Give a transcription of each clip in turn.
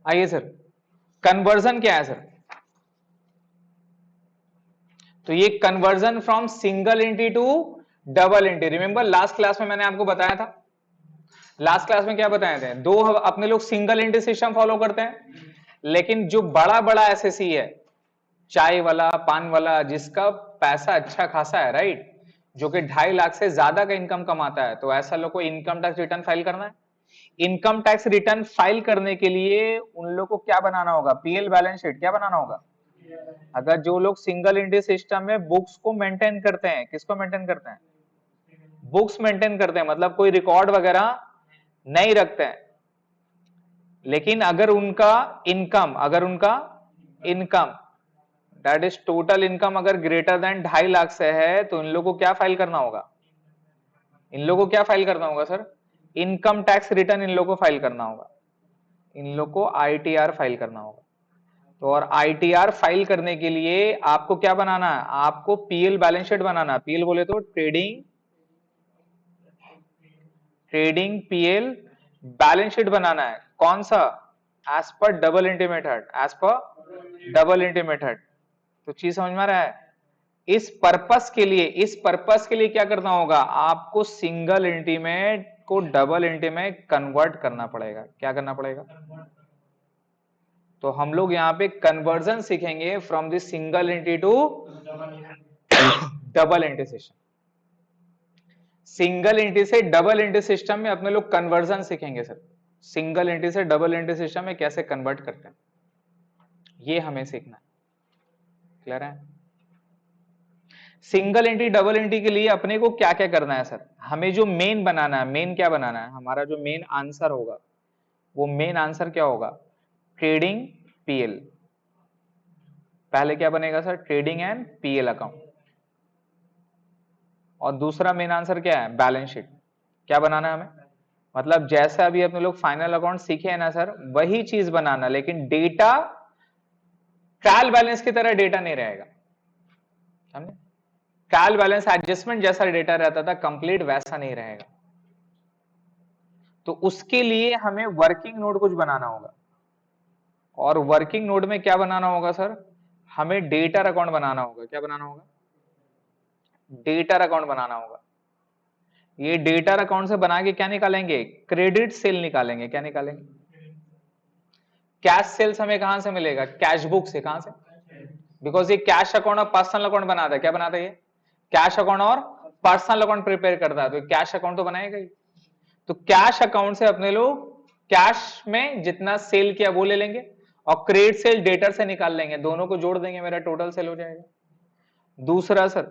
आइए sir, conversion क्या है सर? तो ये conversion from single entity to double entity, remember last class में मैंने आपको बताया था, लास्ट क्लास में क्या बताए थे, दो अपने लोग सिंगल एंटिटी सिस्टम फॉलो करते हैं, लेकिन जो बड़ा बड़ा एसएससी है, चाय वाला, पान वाला, जिसका पैसा अच्छा खासा है, राइट, जो कि 2.5 लाख से ज्यादा का इनकम कमाता है, तो ऐसा लोग को इनकम टैक्स रिटर्न फाइल करना है। इनकम टैक्स रिटर्न फाइल करने के लिए उन लोग को क्या बनाना होगा? PL balance sheet. क्या बनाना होगा? अगर जो लोग सिंगल एंटिटी सिस्टम में बुक्स को मेंटेन करते हैं, किसको मेंटेन करते हैं? बुक्स मेंटेन करते हैं, मतलब कोई रिकॉर्ड वगैरह नहीं रखते हैं, लेकिन अगर उनका income, that is total income अगर ग्रेटर देन 2.5 लाख से है, तो इन लोगों को क्या फाइल करना होगा? इन लोगों को क्या फाइल करना होगा सर? इनकम टैक्स रिटर्न इन लोगों को फाइल करना होगा, इन लोगों को आईटीआर फाइल करना होगा। तो और आईटीआर फाइल करने के लिए आपको क्या बनाना है? आपको पीएल बैलेंस शीट बनाना है। पीएल बोले तो ट्रेडिंग पीएल बैलेंस शीट बनाना है। कौन सा? As per double entry method, as per double entry method. तो चीज समझ में आ रहा है? इस पर्पस के लिए क्या करना होगा? आपको सिंगल एंट्री में को डबल एंट्री में कन्वर्ट करना पड़ेगा। क्या करना पड़ेगा? तो हम लोग यहाँ पे कन्वर्जन सीखेंगे from this single entry to double entry system. Single entry से डबल एंट्री सिस्टम में अपने लोग कन्वर्जन सीखेंगे सर। सिंगल एंट्री से डबल एंट्री सिस्टम में कैसे कन्वर्ट करते हैं, ये हमें सीखना है। क्लियर है? सिंगल एंट्री डबल एंट्री के लिए अपने को क्या क्या करना है सर? हमें जो मेन बनाना है, मेन क्या बनाना है? हमारा जो मेन आंसर होगा, वो मेन आंसर क्या होगा? Trading PL. पहले क्या बनेगा sir? Trading and PL account. और दूसरा मेन आंसर क्या है? Balance sheet. क्या बनाना है हमें? मतलब जैसा अभी अपने लोग फाइनल अकाउंट सीखे हैं ना सर, वही चीज बनाना, लेकिन डेटा ट्रायल बैलेंस की तरह डेटा नहीं रहेगा। समझे? ट्रायल बैलेंस एडजस्टमेंट जैसा डेटा रहता था, कंप्लीट वैसा नहीं रहेगा। तो उसके लिए हमें वर्किंग नोट कुछ बनाना होगा। और वर्किंग नोट में क्या बनाना होगा सर? हमें डेटा अकाउंट बनाना होगा। क्या बनाना होगा? डेटा अकाउंट बनाना होगा। ये डेटा अकाउंट से बना के क्या निकालेंगे? क्रेडिट सेल निकालेंगे। क्या निकालेंगे? कैश सेल्स हमें कहां से मिलेगा? कैश बुक से। कहां से? बिकॉज ये कैश अकाउंट और पर्सनल अकाउंट बनाता है। क्या बनाता है ये? कैश अकाउंट और पर्सनल अकाउंट प्रिपेयर करता है, तो कैश अकाउंट तो बनाएगा ही। तो कैश अकाउंट से अपने लोग कैश में जितना सेल किया वो ले लेंगे, और क्रेडिट सेल डेटर से निकाल लेंगे, दोनों को जोड़ देंगे, मेरा टोटल सेल हो जाएगा। दूसरा सर,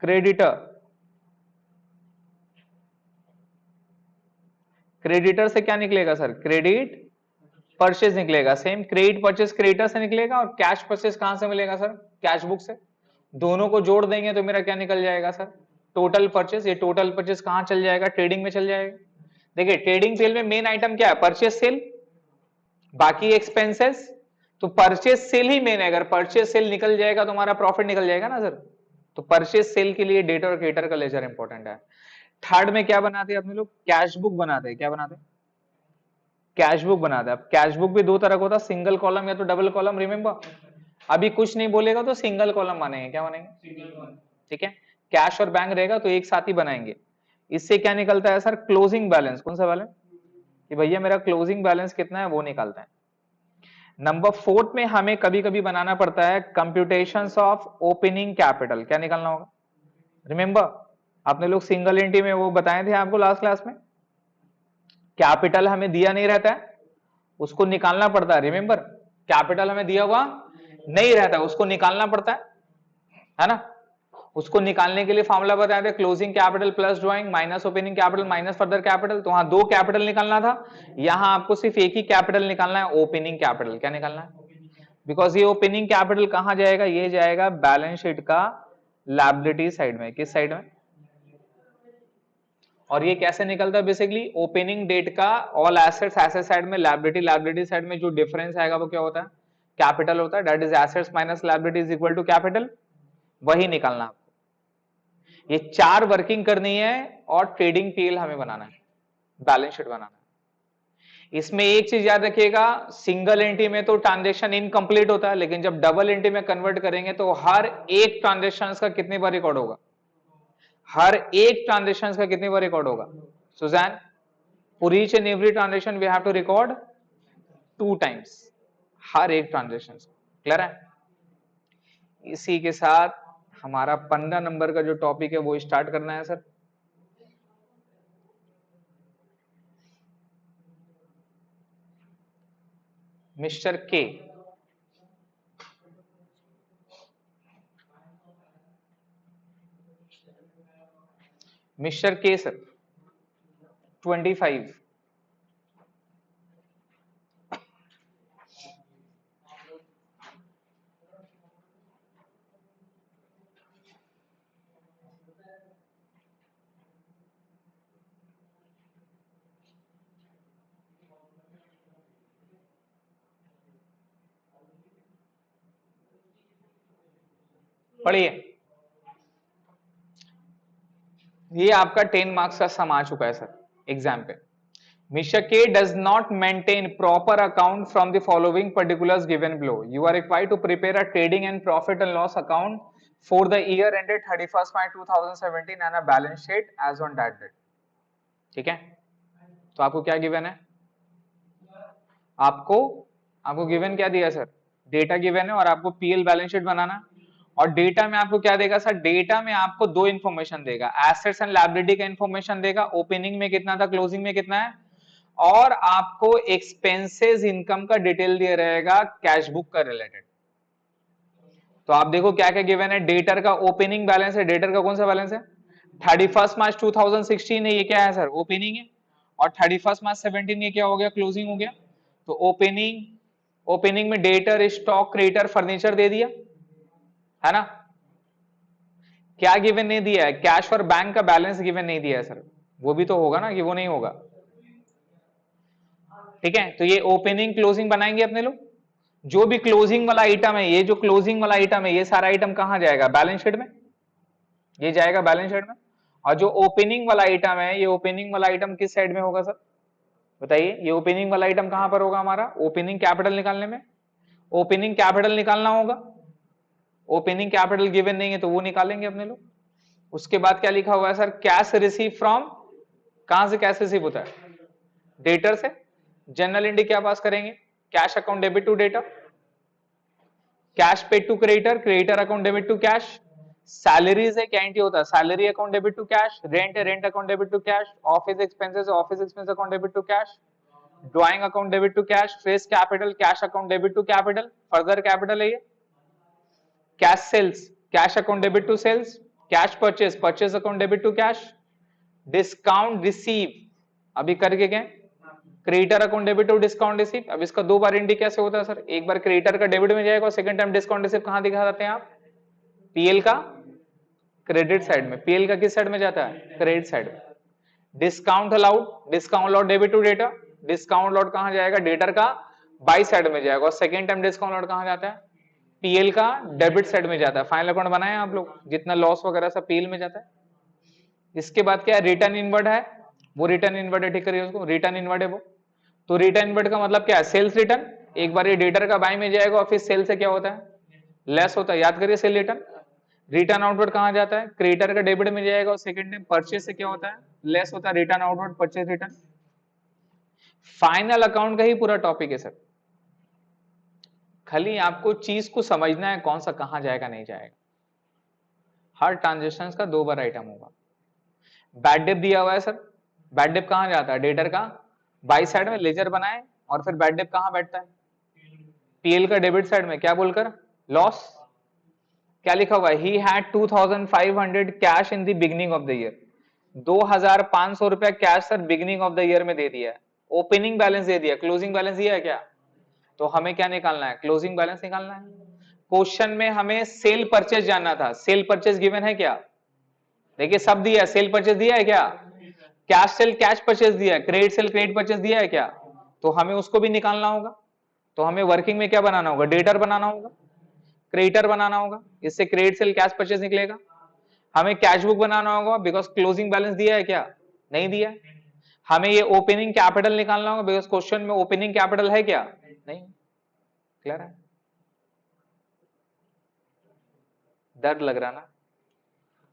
क्रेडिटर। क्रेडिटर से क्या निकलेगा सर? क्रेडिट परचेज निकलेगा। सेम क्रेडिट परचेज क्रेडिटर से निकलेगा, और कैश परचेज कहां से मिलेगा सर? कैश बुक से। दोनों को जोड़ देंगे तो मेरा क्या निकल जाएगा सर? Total purchase. ये टोटल परचेज कहां चल जाएगा? ट्रेडिंग में चल जाएगा। देखिए ट्रेडिंग सेल में मेन आइटम क्या है? परचेज सेल, बाकी एक्सपेंसेस। तो परचेज सेल ही मेन है। अगर परचेज सेल निकल जाएगा तो हमारा प्रॉफिट निकल जाएगा ना सर। तो परचेज सेल के लिए डेटर और क्रेडिटर का लेजर इंपॉर्टेंट है। थर्ड में क्या बनाते हैं अपने लोग? कैश बुक बनाते हैं। क्या बनाते हैं? कैश बुक बनाते हैं। अब कैश बुक भी दो तरह का होता है, सिंगल कॉलम या तो डबल कॉलम। रिमेंबर, अभी कुछ नहीं बोलेगा तो सिंगल कॉलम मानेंगे। क्या मानेंगे? ठीक है। कैश और बैंक रहेगा तो एक साथ ही बनाएंगे। इससे क्या निकलता है सर? Closing balance. कौन सा बैलेंस? कि भैया मेरा क्लोजिंग बैलेंस कितना है, वो निकालता है। नंबर 4 में हमें कभी कभी बनाना पड़ता है कंप्यूटेशंस ऑफ ओपनिंग कैपिटल। क्या निकालना होगा? रिमेंबर, आपने लोग सिंगल एंट्री में वो बताए थे आपको लास्ट क्लास में, कैपिटल हमें दिया नहीं रहता है, उसको निकालना पड़ता है। रिमेंबर, कैपिटल हमें दिया हुआ नहीं रहता, उसको निकालना पड़ता है ना? उसको निकालने के लिए फॉर्मूला बताया था, closing capital plus drawing minus opening capital minus further capital. तो वहां दो कैपिटल निकालना था, यहां आपको सिर्फ एक ही कैपिटल निकालना है, ओपनिंग कैपिटल। क्या निकालना है? बिकॉज ये ओपनिंग कैपिटल कहां जाएगा? ये जाएगा बैलेंस शीट का लायबिलिटी साइड में। किस साइड में? और ये कैसे निकलता है? बेसिकली ओपनिंग डेट का ऑल एसेट्स एसेट साइड में, लायबिलिटी साइड में जो डिफरेंस आएगा वो क्या होता है? कैपिटल होता है। That is assets minus liability is equal to capital. वही निकालना आपको। ये चार वर्किंग करनी है, और ट्रेडिंग पीएल हमें बनाना है, बैलेंस शीट बनाना है। इसमें एक चीज याद रखिएगा, सिंगल एंट्री में तो ट्रांजेक्शन इनकम्प्लीट होता है, लेकिन जब डबल एंट्री में कन्वर्ट करेंगे तो हर एक ट्रांजेक्शन का कितनी बार रिकॉर्ड होगा, हर एक ट्रांजेक्शन का कितनी बार रिकॉर्ड होगा Suzanne? For each and every transaction we have to record 2 times, हर एक ट्रांजेक्शन। क्लियर है? इसी के साथ हमारा 15 नंबर का जो टॉपिक है वो स्टार्ट करना है सर। मिस्टर के, मिस्टर के सर 25। पढ़िए, ये आपका 10 मार्क्स का सम आ चुका है सर एग्जाम पे। Mr. K does not maintain proper account from the following particulars given below. You are required to prepare a trading and profit and loss account for the year ended 31st March 2017 and a balance sheet as on that date. ठीक है? तो आपको क्या given है? आपको given क्या दिया sir? Data given है और आपको पीएल बैलेंस शीट बनाना। और डेटा में आपको क्या देगा सर? डेटा में आपको दो इंफॉर्मेशन देगा, एसेट्स एंड लायबिलिटी का इंफॉर्मेशन देगा, ओपनिंग में कितना था, क्लोजिंग में कितना है, और आपको एक्सपेंसेस इनकम का डिटेल दिया रहेगा कैश बुक का रिलेटेड। तो आप देखो क्या क्या गिवन है। डेटर का ओपनिंग बैलेंस है, डेटर का कौन सा बैलेंस है? 31 मार्च 2016 है, ये क्या है सर? ओपनिंग है। और 31 मार्च 17 ये क्या हो गया? क्लोजिंग हो गया। तो ओपनिंग में डेटर, स्टॉक, क्रेडिटर, फर्नीचर दे दिया है ना। क्या गिवन नहीं दिया है? कैश और बैंक का बैलेंस गिवन नहीं दिया है सर। वो भी तो होगा ना, कि वो नहीं होगा? ठीक है, तो ये ओपनिंग क्लोजिंग बनाएंगे अपने लोग। जो भी क्लोजिंग वाला आइटम है, ये जो क्लोजिंग वाला आइटम है, ये सारा आइटम कहां जाएगा? बैलेंस शीट में। ये जाएगा बैलेंस शीट में। और जो ओपनिंग वाला आइटम है, ये ओपनिंग वाला आइटम किस साइड में होगा सर? बताइए, ये ओपनिंग वाला आइटम कहां पर होगा हमारा? ओपनिंग कैपिटल निकालने में। ओपनिंग कैपिटल निकालना होगा। ओपनिंग कैपिटल गिवन नहीं है तो वो निकालेंगे अपने लोग। उसके बाद क्या लिखा हुआ है सर? कैश रिसीव फ्रॉम, कहां से कैश रिसीव होता है? डेटर से। जनरल एंट्री क्या पास करेंगे? Cash account debit to debtor, cash paid to creditor, creditor account debit to cash. Salary से क्या एंट्री होता है? Salary account debit to cash. Rent है, rent account debit to cash. Office expenses, office expense account debit to cash. Drawing account debit to cash. Face capital, cash account debit to capital, further capital है ये। Cash sales, cash account debit to sales. Cash purchase, purchase account debit to cash. Discount receive, अभी करके गए, creditor account debit to discount receive. अब इसका दो बार entry कैसे होता है सर? एक बार क्रेडिटर का डेबिट में जाएगा और सेकंड टाइम डिस्काउंट रिसीव कहां दिखा जाते हैं आप? पीएल का क्रेडिट साइड में। पीएल का किस साइड में जाता है? क्रेडिट साइड में। Discount allowed, discount allowed debit to debtor. Discount allowed कहां जाएगा? डेटर का बाई साइड में जाएगा। और सेकंड टाइम डिस्काउंट अलाउड कहां जाता है? पीएल का डेबिट साइड में जाता है। फाइनल अकाउंट बनाए आप लोग, जितना लॉस वगैरह सब पीएल में जाता है। इसके बाद क्या है? रिटर्न इनवर्ड है, वो रिटर्न इनवर्ड है, ठीक करिए उसको, रिटर्न इनवर्ड है वो। तो रिटर्न इनवर्ड का मतलब क्या है? Sales return. एक बार ये डेटर का बाई में जाएगा और फिर सेल से क्या होता है? लेस होता है। याद करिए, सेल रिटर्न। रिटर्न आउटवर्ड कहां जाता है? क्रेडिटर का डेबिट में जाएगा और सेकंड टाइम परचेज से क्या होता है? लेस होता है। Return outward, purchase return. Final account का ही पूरा टॉपिक है सर। खाली आपको चीज को समझना है, कौन सा कहां जाएगा नहीं जाएगा। हर ट्रांजेक्शन का दो बार आइटम होगा। बैड डेप दिया हुआ है सर। बैड डेप कहां जाता है? डेटर का बाई साइड में लेजर बनाए और फिर बैड डेप कहां बैठता है? पीएल का डेबिट साइड में। क्या बोलकर? लॉस। क्या लिखा हुआ है? He had 2500 cash in the beginning of the year. 2500 रुपया cash sir beginning of the year में दे दिया है। ओपनिंग बैलेंस दे दिया, क्लोजिंग बैलेंस दिया है क्या? तो हमें क्या निकालना है? क्लोजिंग बैलेंस निकालना है। क्वेश्चन में हमें सेल परचेज जानना था। सेल परचेज गिवन है क्या? देखिए सब दिया है। सेल परचेज दिया है क्या? कैश सेल कैश परचेज दिया है, क्रेडिट सेल क्रेडिट परचेज दिया है क्या? तो हमें उसको भी निकालना होगा। तो हमें वर्किंग में क्या बनाना होगा? डेटर बनाना होगा, क्रेडिटर बनाना होगा। इससे क्रेडिट सेल कैश परचेज निकलेगा। हमें कैश बुक बनाना होगा, बिकॉज क्लोजिंग बैलेंस दिया है क्या? नहीं दिया। हमें ये ओपनिंग कैपिटल निकालना होगा बिकॉज क्वेश्चन में ओपनिंग कैपिटल है क्या? नहीं। क्लियर है? दर्द लग रहा ना?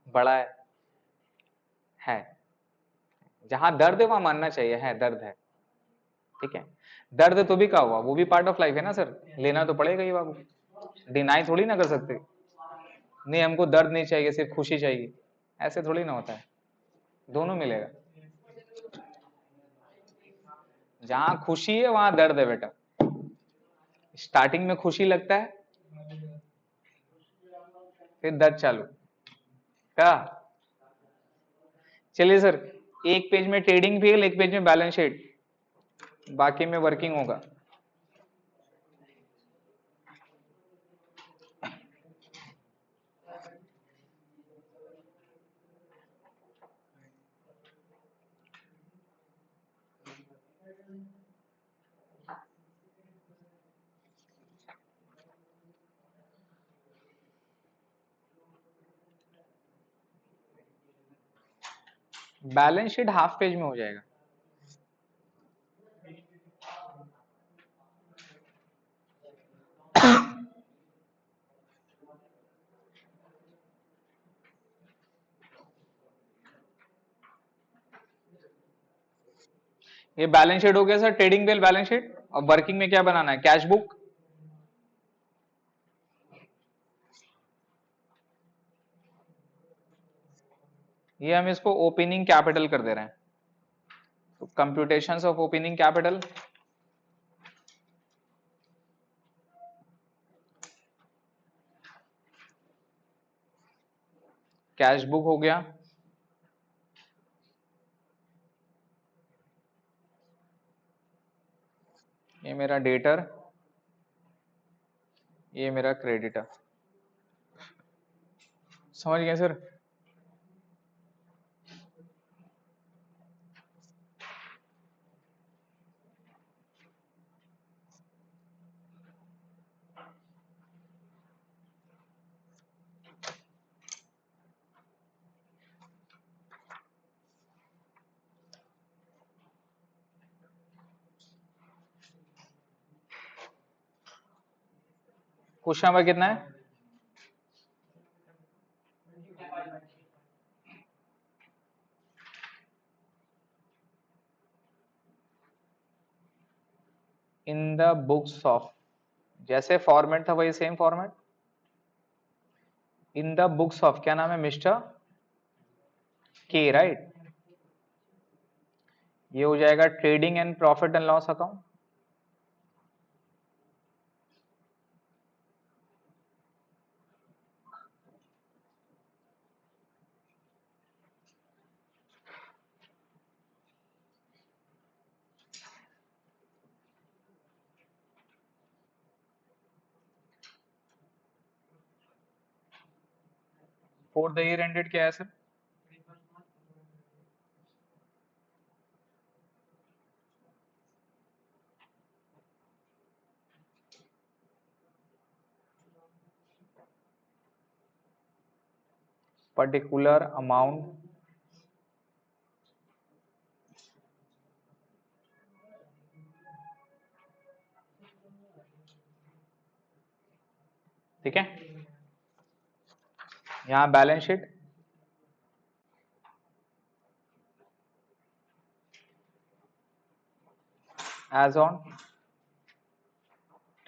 बड़ा है। जहां दर्द है वहां मानना चाहिए है दर्द है। ठीक है, दर्द तो भी क्या हुआ, वो भी पार्ट ऑफ लाइफ है ना सर, लेना तो पड़ेगा ही बाबू, डिनाई थोड़ी ना कर सकते। नहीं हमको दर्द नहीं चाहिए सिर्फ खुशी चाहिए, ऐसे थोड़ी ना होता है, दोनों मिलेगा। जहां खुशी है वहां दर्द है बेटा। स्टार्टिंग में खुशी लगता है, फिर दर्द चालू। क्या? चलिए सर, एक पेज में ट्रेडिंग फेल, एक पेज में बैलेंस शीट, बाकी में वर्किंग होगा। बैलेंस शीट हाफ पेज में हो जाएगा। ये बैलेंस शीट हो गया सर, ट्रेडिंग बेल बैलेंस शीट। और वर्किंग में क्या बनाना है? Cash book. ये हम इसको ओपनिंग कैपिटल कर दे रहे हैं, तो computations of opening capital, cash book हो गया। ये मेरा डेटर, ये मेरा क्रेडिटर। समझ गए सर? क्वेश्चन नंबर कितना है? इन द बुक्स ऑफ, जैसे फॉर्मेट था वही same format. In the books of, क्या नाम है? Mister K, right. ये हो जाएगा trading and profit and loss account. For the year ended क्या है सर? पर्टिकुलर अमाउंट ठीक है। यहां balance sheet, as on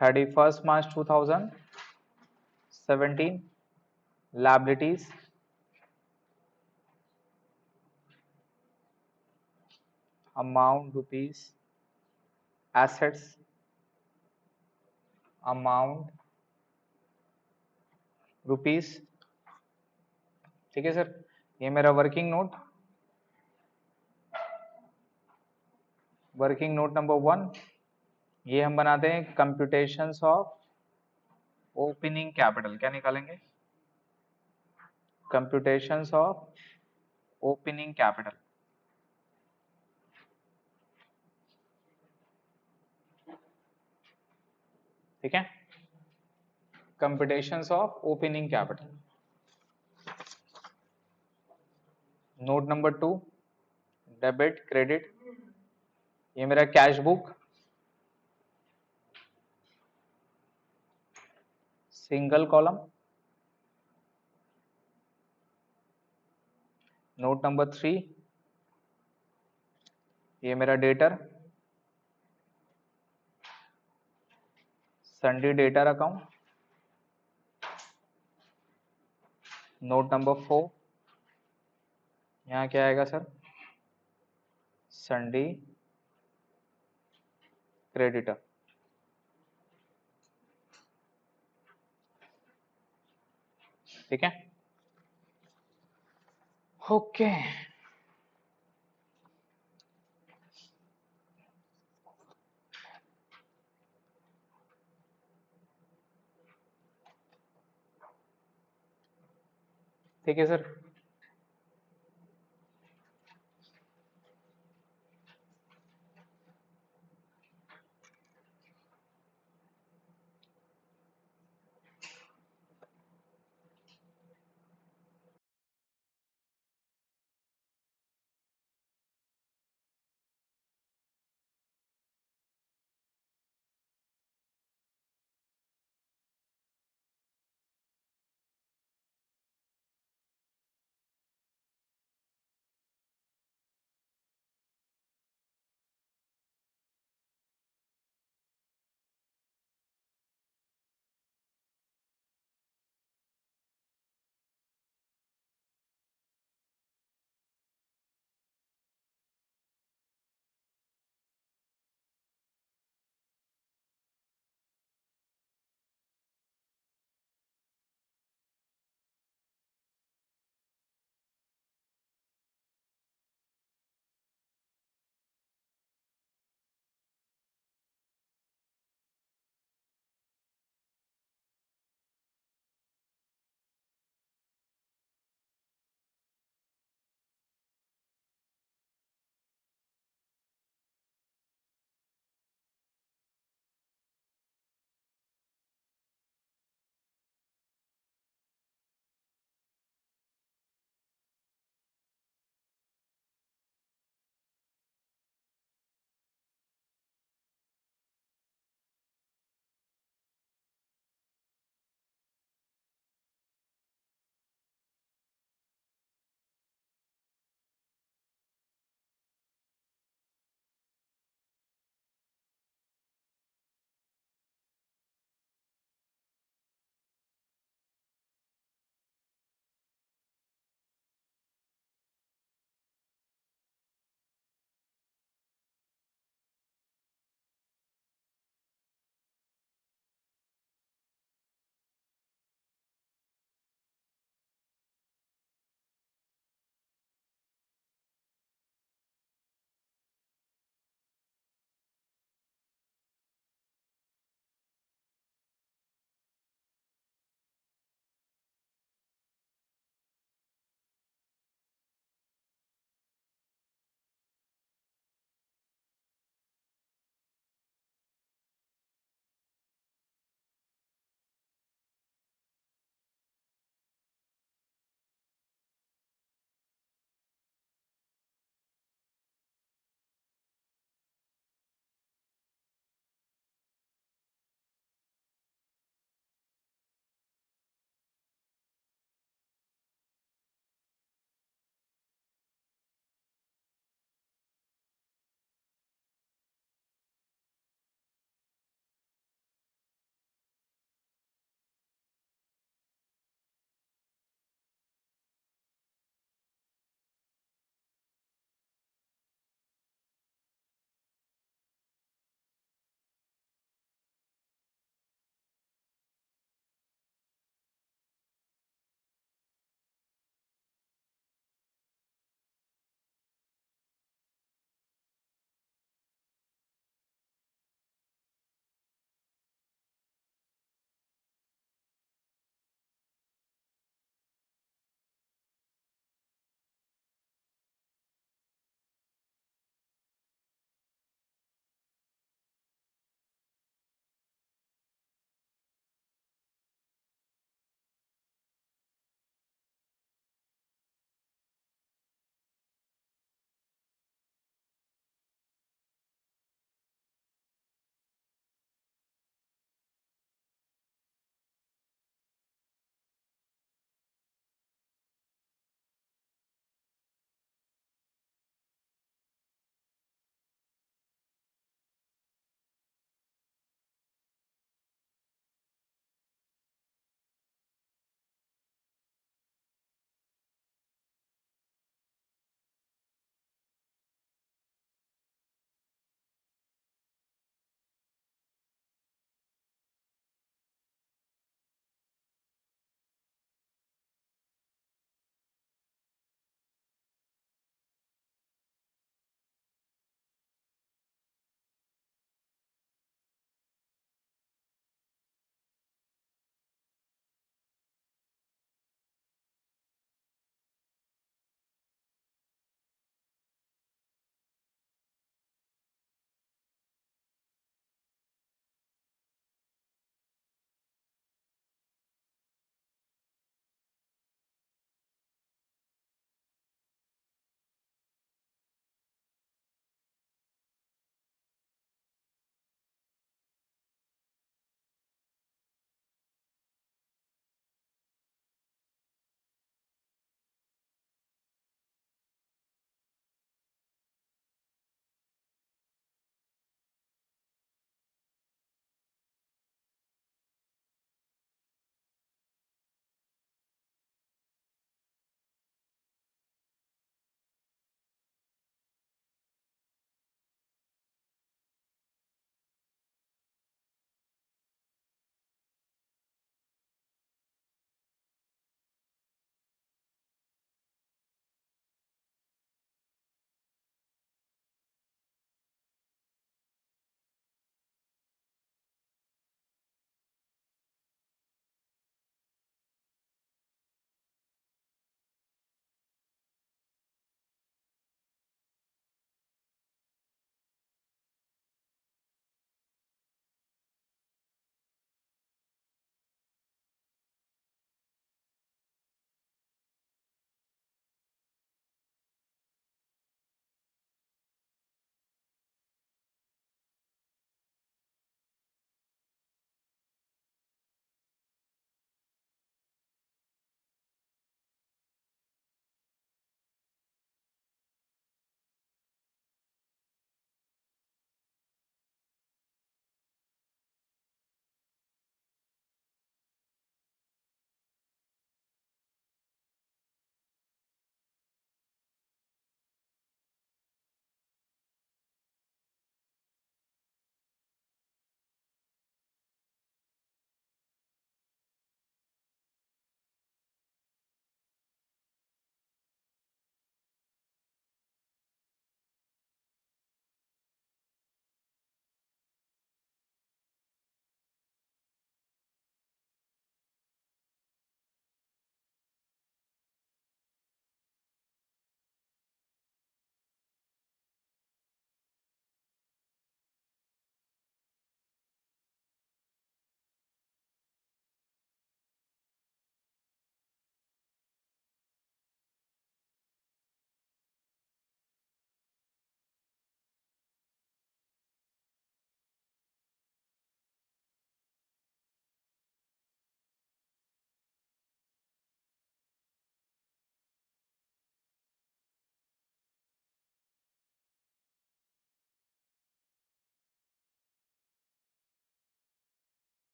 31 March 2017, liabilities amount rupees, assets amount rupees। ठीक है सर, ये मेरा working note, working note number 1। ये हम बनाते हैं कंप्यूटेशंस ऑफ ओपनिंग कैपिटल। क्या निकालेंगे? Computations of opening capital. ठीक है, computations of opening capital. Note number 2, debit credit. ये मेरा cash book, single column. Note number 3, ये मेरा debtor, Sunday debtor account. Note number 4, यहाँ क्या आएगा सर, संडे क्रेडिटर। ठीक है, ओके। ठीक है सर।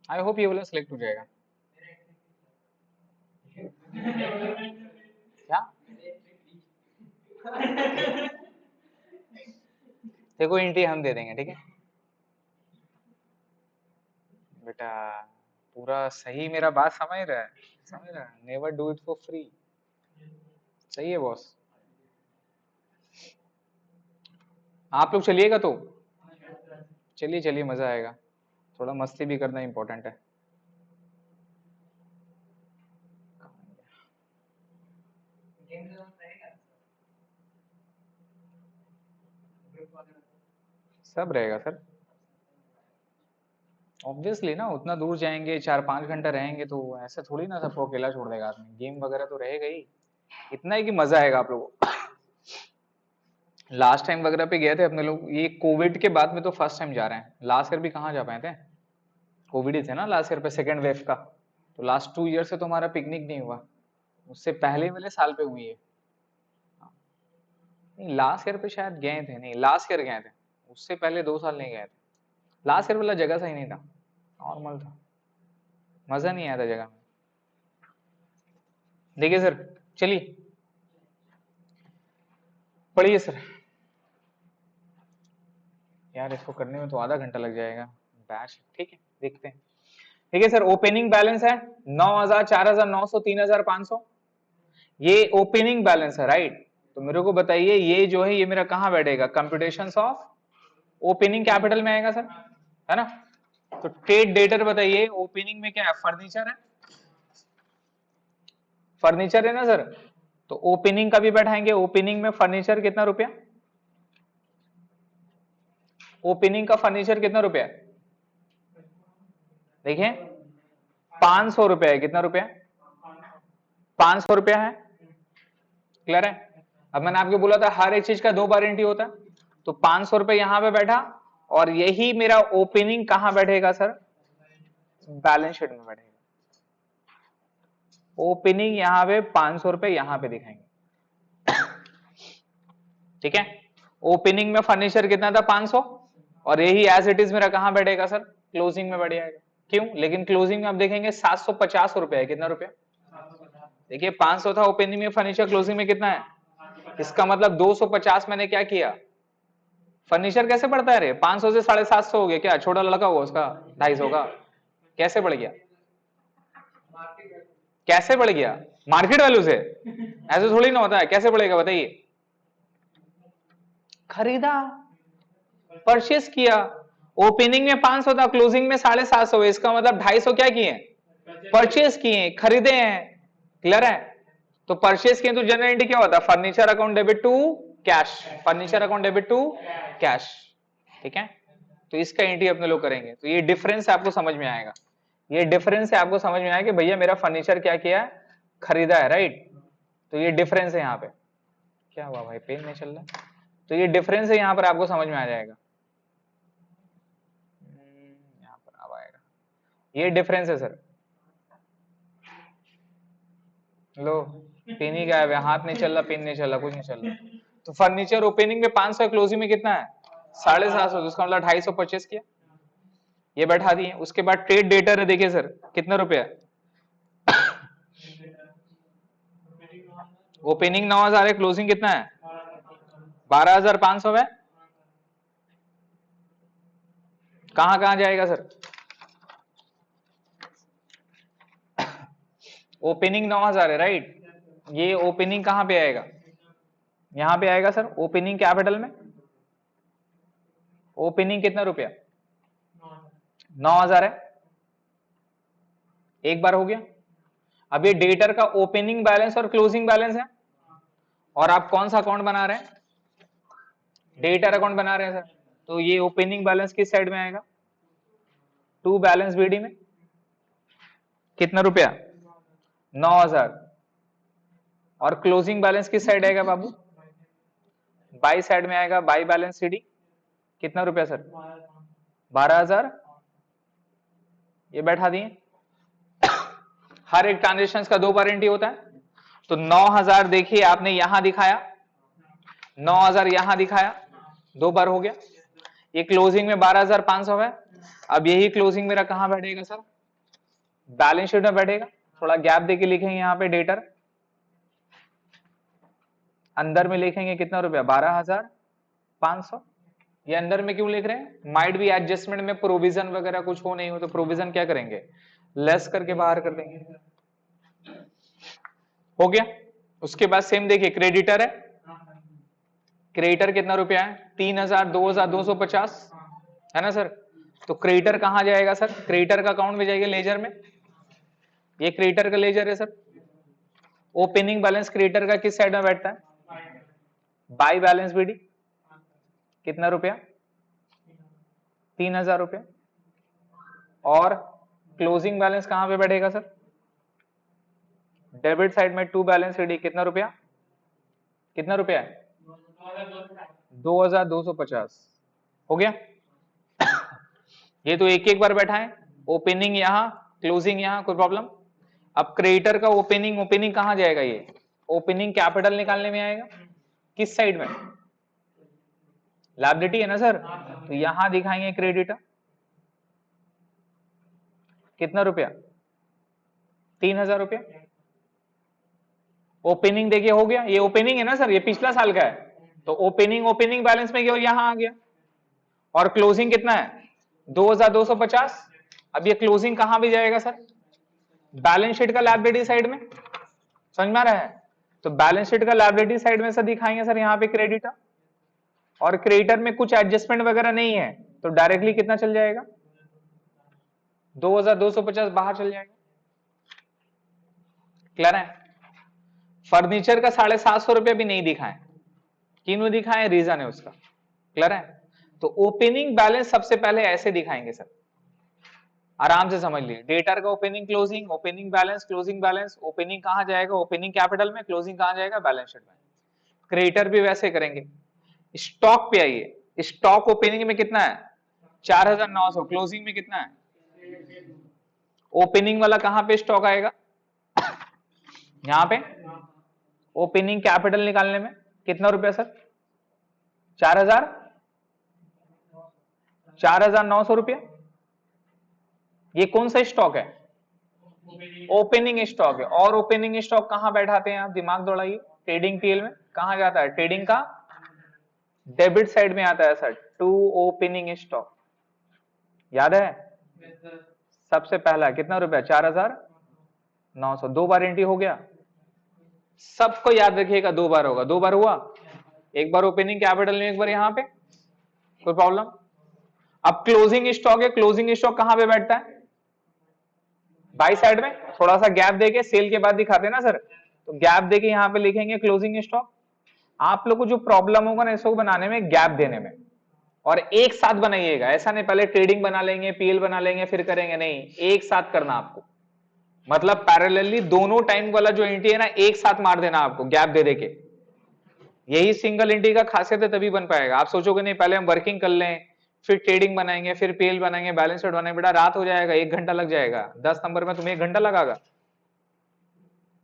आई होप ये वाला सिलेक्ट हो जाएगा। क्या देखो एंट्री हम दे देंगे, ठीक है बेटा, पूरा सही मेरा बात समझ रहा है, समझ रहा है, never do it for free. सही है बॉस। आप लोग चलिएगा तो चलिए चलिए, मजा आएगा, थोड़ा मस्ती भी करना इंपॉर्टेंट है। सब रहेगा सर, ऑब्वियसली ना, उतना दूर जाएंगे 4-5 घंटा रहेंगे तो ऐसा थोड़ी ना सबको अकेला छोड़ देगा आदमी, गेम वगैरह तो रहेगा ही, इतना ही कि मजा आएगा आप लोगों को। लास्ट टाइम वगैरह पे गए थे अपने लोग, ये कोविड के बाद में तो फर्स्ट टाइम जा रहे हैं, लास्ट ईयर भी कहाँ जा पाए थे, कोविड ही थे ना लास्ट ईयर पे, सेकेंड वेव का, तो लास्ट 2 ईयर से तो हमारा पिकनिक नहीं हुआ, उससे पहले वाले साल पे हुई है। नहीं लास्ट ईयर पे शायद गए थे, नहीं लास्ट ईयर गए थे, उससे पहले 2 साल नहीं गए थे। लास्ट ईयर वाला जगह सही नहीं था, नॉर्मल था, मजा नहीं आया था जगह में। देखिए सर, चलिए पढ़िए सर। यार इसको करने में तो आधा घंटा लग जाएगा, बैच, ठीक है देखते हैं। ठीक है सर, ओपनिंग बैलेंस है 9,000, 4,900, 3,500, ये ओपनिंग बैलेंस है राइट। तो मेरे को बताइए ये जो है ये मेरा कहां बैठेगा, कंप्यूटेशंस ऑफ ओपनिंग कैपिटल में आएगा सर, है ना। तो ट्रेड डेटर बताइए ओपनिंग में क्या है, फर्नीचर है, फर्नीचर है ना सर। तो ओपनिंग का भी बैठाएंगे, ओपनिंग में फर्नीचर कितना रुपया, ओपनिंग का फर्नीचर कितना रुपया है, देखिए 500 रुपया है, कितना रुपया, 500 रुपया है, क्लियर है। अब मैंने आपको बोला था हर एक चीज का 2 बार एंट्री होता है, तो 500 रुपए यहां पे बैठा, और यही मेरा ओपनिंग कहां बैठेगा सर, बैलेंस शीट में बैठेगा। ओपनिंग यहां पे 500 रुपए यहां पे दिखाएंगे, ठीक है। ओपनिंग में फर्नीचर कितना था 500, और यही एज इट इज मेरा कहां बैठेगा सर, क्लोजिंग में बैठ जाएगा। क्यों, लेकिन क्लोजिंग में आप देखेंगे 750 रुपए है, कितना रुपया, देखिए 500 था ओपनिंग में फर्नीचर, क्लोजिंग में कितना है, इसका मतलब 250 मैंने क्या किया, फर्नीचर कैसे बढ़ता है रे, 500 से 750 हो गया, क्या छोटा लड़का हुआ उसका 250 का, कैसे बढ़ गया, कैसे बढ़ गया, मार्केट वैल्यू से, ऐसे थोड़ी ना होता है, कैसे बढ़ेगा बताइए, खरीदा, परचेस किया, ओपनिंग में 500 था, क्लोजिंग में 750, इसका मतलब 250 क्या किए, परचेस किए, खरीदे हैं, क्लियर है। तो परचेस किए तो जनरल एंट्री क्या होता है, furniture account debit to cash, furniture account debit to cash, ठीक है। तो इसका एंट्री अपने लोग करेंगे, तो ये डिफरेंस आपको समझ में आएगा, ये डिफरेंस है आपको समझ में आएगा कि भैया मेरा फर्नीचर क्या किया है, खरीदा है राइट। तो ये डिफरेंस है यहाँ पे, क्या हुआ भाई पेन नहीं चल रहा, तो ये डिफरेंस है यहाँ पर आपको समझ में आ जाएगा, यहाँ पर अब आएगा, ये डिफरेंस है सर। लो पेन ही गायब है, हाथ नहीं चल रहा, पेन नहीं चल रहा, कुछ नहीं चल रहा। तो फर्नीचर ओपनिंग में 500, क्लोजिंग में कितना है 750, उसका मतलब 250 परचेस किया, ये बैठा दिए। उसके बाद ट्रेड डेटर है, देखिए सर कितना रुपया, ओपनिंग 9,000 है, क्लोजिंग कितना है 12,500 है, कहां कहां जाएगा सर, ओपनिंग 9,000 है राइट, ये ओपनिंग कहां पे आएगा, यहां पे आएगा सर, ओपनिंग कैपिटल में, ओपनिंग कितना रुपया 9,000 है, एक बार हो गया। अब ये डेटर का ओपनिंग बैलेंस और क्लोजिंग बैलेंस है, और आप कौन सा अकाउंट बना रहे हैं, डेटर अकाउंट बना रहे हैं सर, तो ये ओपनिंग बैलेंस किस साइड में आएगा, टू बैलेंस बीडी में, कितना रुपया 9,000, और क्लोजिंग बैलेंस किस साइड आएगा बाबू, बाई साइड में आएगा, बाई बैलेंस सीडी, कितना रुपया सर 12,000, ये बैठा दिए। हर एक ट्रांजेक्शन का 2 बार एंट्री होता है, तो 9,000 देखिए आपने यहां दिखाया, 9,000 यहां दिखाया, 2 बार हो गया। ये क्लोजिंग में 12,500 है, अब यही क्लोजिंग मेरा कहां बैठेगा सर, बैलेंस शीट में बैठेगा, थोड़ा गैप देके लिखेंगे यहाँ पे डेटर, अंदर में लिखेंगे कितना रुपया 12,500। ये अंदर में क्यों लिख रहे हैं, माइट भी एडजस्टमेंट में प्रोविजन वगैरह कुछ हो नहीं हो तो प्रोविजन क्या करेंगे, लेस करके बाहर कर देंगे। हो गया। उसके बाद सेम देखिए क्रेडिटर है, क्रेडिटर कितना रुपया है 3,000, 2,250 है ना सर। तो क्रेडिटर कहां जाएगा सर, क्रेडिटर का अकाउंट में जाएगा लेजर में, ये क्रेडिटर का लेजर है सर। ओपनिंग बैलेंस क्रेडिटर का किस साइड में बैठता है, बाई बैलेंस बीडी, कितना रुपया 3,000 रुपया। और क्लोजिंग बैलेंस कहां पे बैठेगा सर, डेबिट साइड में टू बैलेंस बीडी, कितना रुपया, कितना रुपया है 2,250। हो गया। ये तो एक एक बार बैठा है, ओपनिंग यहां क्लोजिंग यहां, कोई प्रॉब्लम। अब क्रेडिटर का ओपनिंग, ओपनिंग कहां जाएगा, ये ओपनिंग कैपिटल निकालने में आएगा, किस साइड में, लायबिलिटी है ना सर, तो यहां दिखाएंगे क्रेडिटर कितना रुपया 3,000 रुपया। ओपनिंग देखिए हो गया, ये ओपनिंग है ना सर, ये पिछला साल का है, तो ओपनिंग ओपनिंग बैलेंस में गया और यहां आ गया। और क्लोजिंग कितना है 2,250। अब ये क्लोजिंग कहां भी जाएगा सर, बैलेंस शीट का लायबिलिटी साइड में, समझ में आ रहा है। तो बैलेंस शीट का लायबिलिटी साइड में सर दिखाएंगे सर यहाँ पे क्रेडिटर, और क्रेडिटर में कुछ एडजस्टमेंट वगैरह नहीं है तो डायरेक्टली कितना चल जाएगा 2,250 बाहर चल जाएगा। क्लियर है। फर्नीचर का 750 रुपया भी नहीं दिखाएं, क्यों दिखाएं, रीजन है उसका। क्लियर है। तो ओपनिंग बैलेंस सबसे पहले ऐसे दिखाएंगे सर, आराम से समझ लिए, डेटर का opening closing, opening balance closing balance, opening कहां जाएगा ओपनिंग कैपिटल में, क्लोजिंग कहां जाएगा बैलेंस शीट में। क्रेडिटर भी वैसे करेंगे। स्टॉक पे आइए, स्टॉक ओपनिंग में कितना है 4,900, क्लोजिंग में कितना है, ओपनिंग वाला कहां पे स्टॉक आएगा यहां पे, ओपनिंग कैपिटल निकालने में कितना रुपया सर 4,900 रुपया। ये कौन सा स्टॉक है, ओपनिंग स्टॉक है। और ओपनिंग स्टॉक कहां बैठाते हैं आप, दिमाग दौड़ाइए, ट्रेडिंग पीएल में कहां जाता है, ट्रेडिंग का डेबिट साइड में आता है सर, टू ओपनिंग स्टॉक, याद है। सबसे पहला कितना रुपया 4,900, दो बार एंट्री हो गया, सबको याद रखिएगा, दो बार होगा, दो बार हुआ, एक बार ओपनिंग कैपिटल में, एक बार यहां पे, कोई प्रॉब्लम। अब क्लोजिंग स्टॉक है, क्लोजिंग स्टॉक कहां पे बैठता है बाई साइड में, थोड़ा सा गैप देके, सेल के बाद दिखाते हैं ना सर, तो गैप देके यहां पे लिखेंगे क्लोजिंग स्टॉक। आप लोग को जो प्रॉब्लम होगा ना इसको बनाने में, गैप देने में, और एक साथ बनाइएगा, ऐसा नहीं पहले ट्रेडिंग बना लेंगे पीएल बना लेंगे फिर करेंगे, नहीं, एक साथ करना आपको, मतलब पैरेलली दोनों टाइम वाला जो एंट्री है ना एक साथ मार देना आपको, गैप दे देके। यही सिंगल एंट्री का खासियत है, तभी बन पाएगा। आप सोचोगे नहीं पहले हम वर्किंग कर लें फिर ट्रेडिंग बनाएंगे फिर पीएल बनाएंगे बैलेंस शीट बनाएंगे, बेटा रात हो जाएगा, 1 घंटा लग जाएगा, 10 नंबर में तुम्हें 1 घंटा लगागा,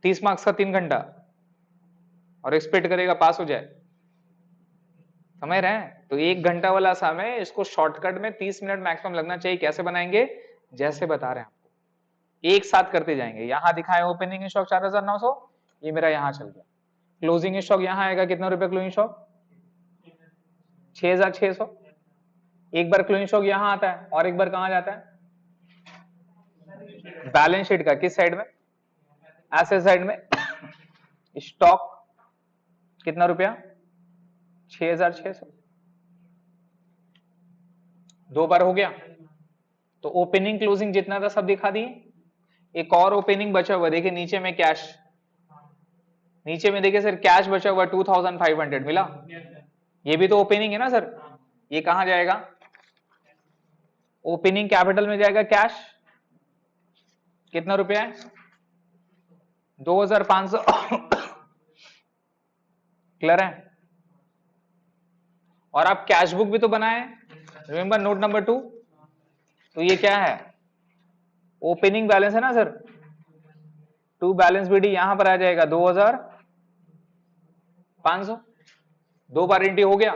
30 मार्क्स का 3 घंटा, और एक्सपेक्ट करेगा पास हो जाए, समझ रहे हैं। तो 1 घंटा वाला समय, इसको शॉर्टकट में 30 मिनट मैक्सिमम लगना चाहिए। कैसे बनाएंगे, जैसे बता रहे हैं आपको, एक साथ करते जाएंगे। यहां दिखाए ओपनिंग स्टॉक 4,900, ये मेरा यहां चल गया, क्लोजिंग स्टॉक यहां आएगा कितना रुपया, क्लोजिंग स्टॉक 6,600। एक बार क्लोजिंग स्टॉक यहां आता है और एक बार कहां जाता है बैलेंस शीट का किस साइड में, एसेट साइड में। स्टॉक कितना रुपया 6,600, दो बार हो गया। तो ओपनिंग क्लोजिंग जितना था सब दिखा दिए। एक और ओपनिंग बचा हुआ, देखिए नीचे में कैश, नीचे में देखिए सर कैश बचा हुआ 2,500 मिला, ये भी तो ओपनिंग है ना सर। ये कहां जाएगा, ओपनिंग कैपिटल में जाएगा कैश, कितना रुपया है 2,500। क्लियर है। और आप कैश बुक भी तो बनाए, रिमेंबर नोट नंबर 2। तो ये क्या है, ओपनिंग बैलेंस है ना सर, टू बैलेंस बीडी यहां पर आ जाएगा 2,500, दो बार एंट्री हो गया,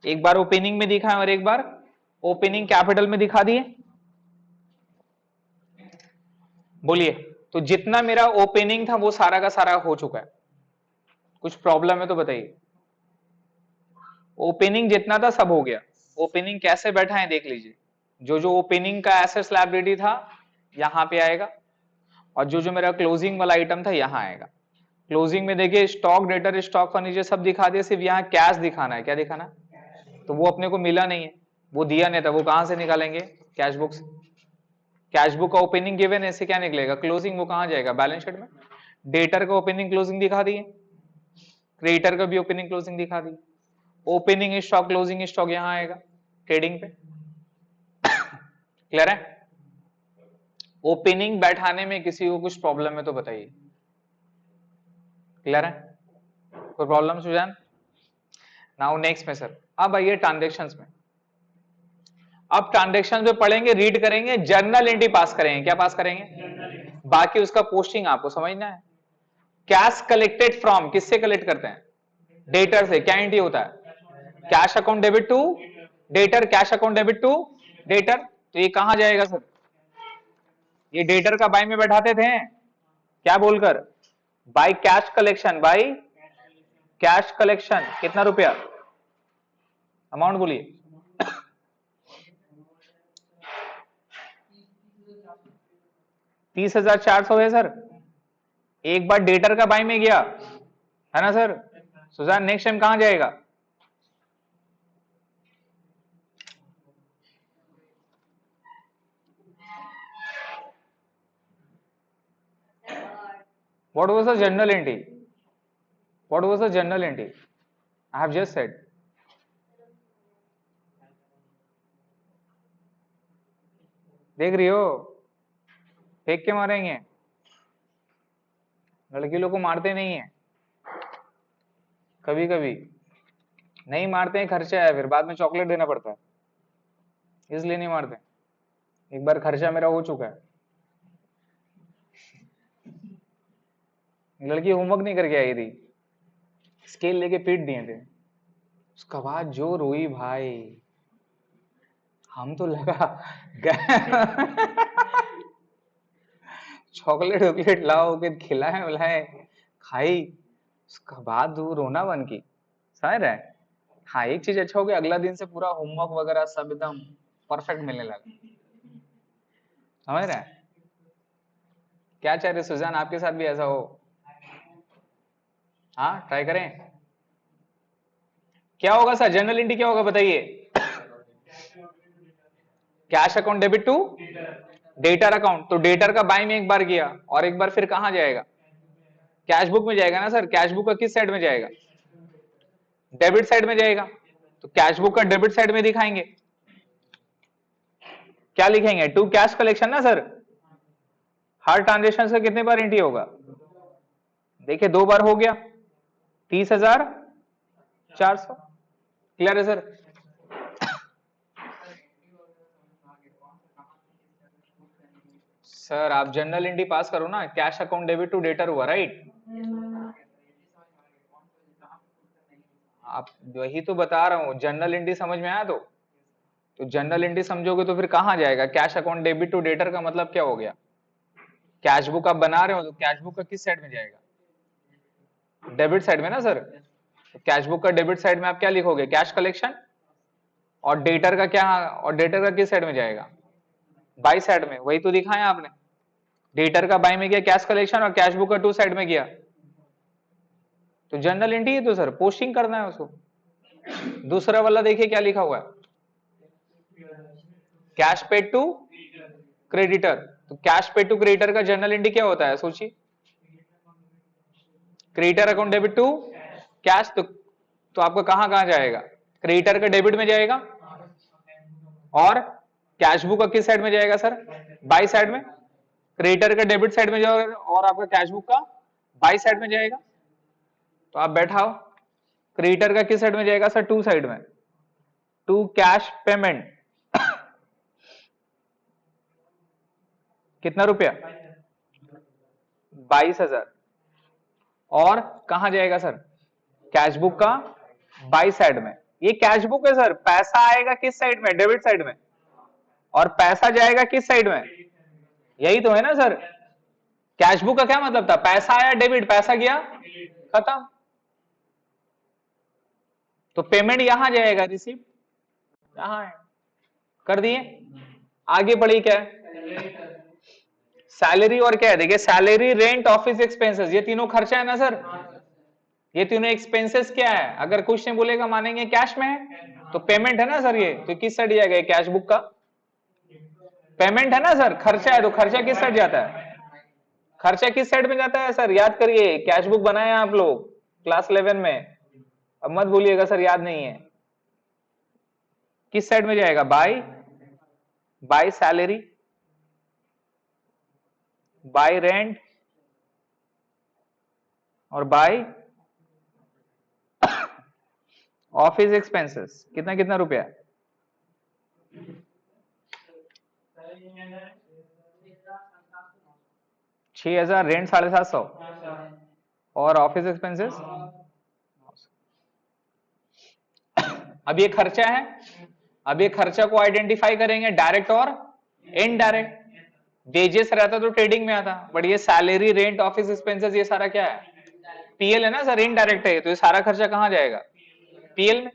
एक बार ओपनिंग में दिखा है और एक बार ओपनिंग कैपिटल में दिखा दिए। बोलिए। तो जितना मेरा ओपनिंग था वो सारा का सारा हो चुका है। कुछ प्रॉब्लम है तो बताइए। ओपनिंग जितना था सब हो गया। ओपनिंग कैसे बैठा है देख लीजिए। जो जो ओपनिंग का एसेट्स लायबिलिटी था यहां पे आएगा, और जो जो मेरा क्लोजिंग वाला आइटम था यहां आएगा। क्लोजिंग में देखिए स्टॉक, डेटर, स्टॉक, फर्नीचर सब दिखा दिया, सिर्फ यहाँ कैश दिखाना है। क्या दिखाना है? तो वो अपने को मिला नहीं है, वो दिया नहीं था, वो कहां से निकालेंगे? कैश बुक से। कैश बुक का ओपनिंग गिवन है, इससे क्या निकलेगा? क्लोजिंग। वो कहां जाएगा? बैलेंस शीट में। डेटर का ओपनिंग क्लोजिंग दिखा दिए, क्रेडिटर का भी ओपनिंग क्लोजिंग दिखा दी। ओपनिंग स्टॉक, क्लोजिंग स्टॉक यहां आएगा ट्रेडिंग पे। क्लियर है? ओपनिंग बैठाने में किसी को कुछ प्रॉब्लम है तो बताइए। क्लियर है? कोई प्रॉब्लम सुजान? नाउ नेक्स्ट में सर, अब आइए ट्रांजेक्शंस में। अब ट्रांजेक्शन में पढ़ेंगे, रीड करेंगे, जर्नल एंट्री पास करेंगे। क्या पास करेंगे? बाकी उसका पोस्टिंग आपको समझना है। कैश कलेक्टेड फ्रॉम, किससे कलेक्ट करते हैं? डेटर से। क्या एंट्री होता है? Cash account debit to debtor, cash account debit to debtor. तो ये कहां जाएगा सर? ये डेटर का बाय में बैठाते थे क्या बोलकर? By cash collection, by cash collection. कितना रुपया? अमाउंट बोलिए। 30,400 है सर। एक बार डेटर का बाय में गया है ना सर। सुजान नेक्स्ट टाइम कहां जाएगा? What was the journal entry? What was the journal entry? I have just said. देख रही हो? फेंक के मारेंगे। लड़की लोग को मारते नहीं है, कभी कभी नहीं मारते हैं, खर्चा है, फिर बाद में चॉकलेट देना पड़ता है, इसलिए नहीं मारते। एक बार खर्चा मेरा हो चुका है। लड़की होमवर्क नहीं करके आई थी, स्केल लेके पीट दिए थे, उसका बाद जो रोई भाई, हम तो लगा चॉकलेट वॉकलेट लाओ के खिलाए विलाए, खाई, उसका बाद वो रोना बन की। समझ रहे? हाँ एक चीज अच्छा हो गया, अगला दिन से पूरा होमवर्क वगैरह सब एकदम परफेक्ट मिलने लगा। समझ रहे? क्या चाह रहे सुजान, आपके साथ भी ऐसा हो? हाँ ट्राई करें। क्या होगा सर? जनरल एंट्री क्या होगा बताइए? Cash account debit to debtor account. तो डेटर का बाय में एक बार गया, और एक बार फिर कहां जाएगा? कैश बुक में जाएगा ना सर। कैश बुक का किस साइड में जाएगा? डेबिट साइड में जाएगा। तो कैश बुक का डेबिट साइड में दिखाएंगे। क्या लिखेंगे? टू कैश कलेक्शन ना सर। हर ट्रांजेक्शन से कितने बार एंट्री होगा? देखिए 2 बार हो गया, 30,400। क्लियर है सर? सर आप जनरल एंट्री पास करो ना, cash account debit to debtor हुआ, राइट? आप वही तो बता रहा हूं, जनरल एंट्री समझ में आया? तो जनरल एंट्री समझोगे तो फिर कहां जाएगा? Cash account debit to debtor का मतलब क्या हो गया? कैश बुक आप बना रहे हो तो कैश बुक का किस साइड में जाएगा? डेबिट साइड में ना सर। तो कैश बुक का डेबिट साइड में आप क्या लिखोगे? Cash collection. और डेटर का क्या? और डेटर का किस साइड में जाएगा? बाई साइड में। वही तो दिखाया आपने, डेटर का बाई में गया कैश कलेक्शन, और कैश बुक का टू साइड में गया। तो जनरल एंट्री है तो सर पोस्टिंग करना है उसको। दूसरा वाला देखिए क्या लिखा हुआ है, कैश पेड टू क्रेडिटर। तो कैश पेड टू क्रेडिटर का जनरल एंट्री क्या होता है सोचिए? Creditor account debit to cash. तो आपका कहां कहां जाएगा? क्रेडिटर का डेबिट में जाएगा, और कैश बुक का किस साइड में जाएगा सर? बाई साइड में। क्रेडिटर का डेबिट साइड में जाएगा, और आपका कैश बुक का बाई साइड में जाएगा। तो आप बैठाओ, क्रेडिटर का किस साइड में जाएगा सर? टू साइड में। To cash payment. कितना रुपया? 22,000। और कहां जाएगा सर? कैश बुक का बाई साइड में। ये कैश बुक है सर, पैसा आएगा किस साइड में? डेबिट साइड में। और पैसा जाएगा किस साइड में? यही तो है ना सर। कैश बुक का क्या मतलब था? पैसा आया डेबिट, पैसा गया खत्म। तो पेमेंट यहां जाएगा, रिसिप्ट यहां है। कर दिए। आगे बढ़ी क्या है? सैलरी और क्या है? देखिए सैलरी, रेंट, ऑफिस एक्सपेंसेस, ये तीनों खर्चा है ना सर। ये तीनों एक्सपेंसेस क्या है? अगर कुछ नहीं बोलेगा मानेंगे कैश में है, तो पेमेंट है ना सर। ये तो किस साइड जाएगा? कैश बुक का पेमेंट है ना सर। खर्चा है तो खर्चा किस साइड जाता है? खर्चा किस साइड में जाता है सर? याद करिए, कैश बुक बनाए आप लोग क्लास 11 में, अब मत भूलिएगा सर याद नहीं है। किस साइड में जाएगा? By by salary, by rent और बाय ऑफिस एक्सपेंसेस। कितना कितना रुपया? 6,000 रेंट, 750 और ऑफिस एक्सपेंसेस। अब ये खर्चा है। अब ये खर्चा को आइडेंटिफाई करेंगे, डायरेक्ट और इनडायरेक्ट। वेजेस रहता तो ट्रेडिंग में आता, बट ये सैलरी, रेंट, ऑफिस एक्सपेंसेस, ये सारा क्या है? पीएल है ना सर, इनडायरेक्ट है। तो ये सारा खर्चा कहां जाएगा? पीएल में।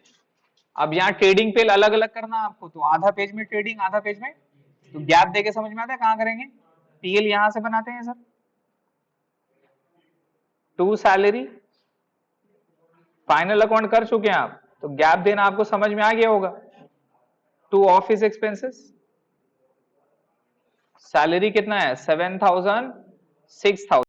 अब यहाँ ट्रेडिंग पेल अलग अलग करना आपको, तो आधा पेज में ट्रेडिंग, आधा पेज में, तो गैप देके समझ में आता है कहां करेंगे। पीएल यहां से बनाते हैं sir, to salary, final account कर चुके हैं आप, तो गैप देना आपको समझ में आ गया होगा। टू ऑफिस एक्सपेंसेस, सैलरी कितना है? 7,000, 6,000।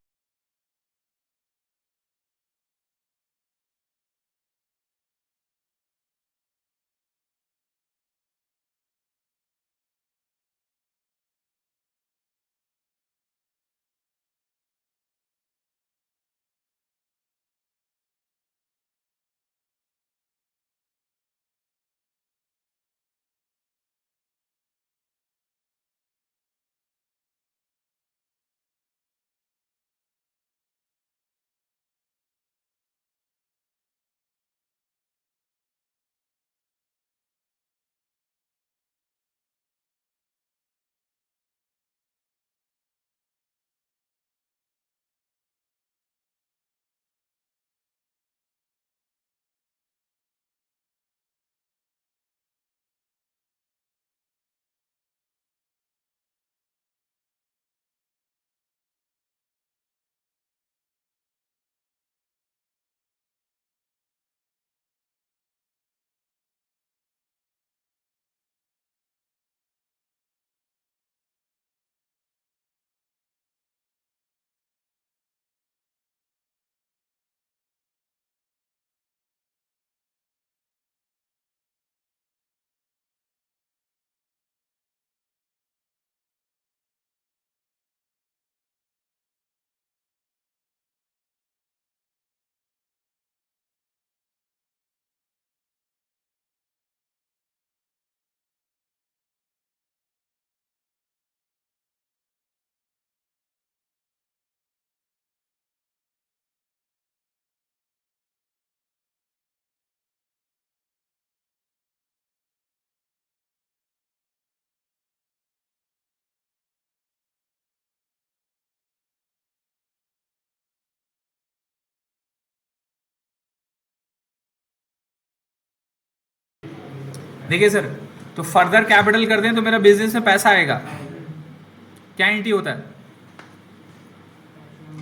देखिए सर, तो फर्दर कैपिटल कर दें तो मेरा बिजनेस में पैसा आएगा। क्या एंट्री होता है?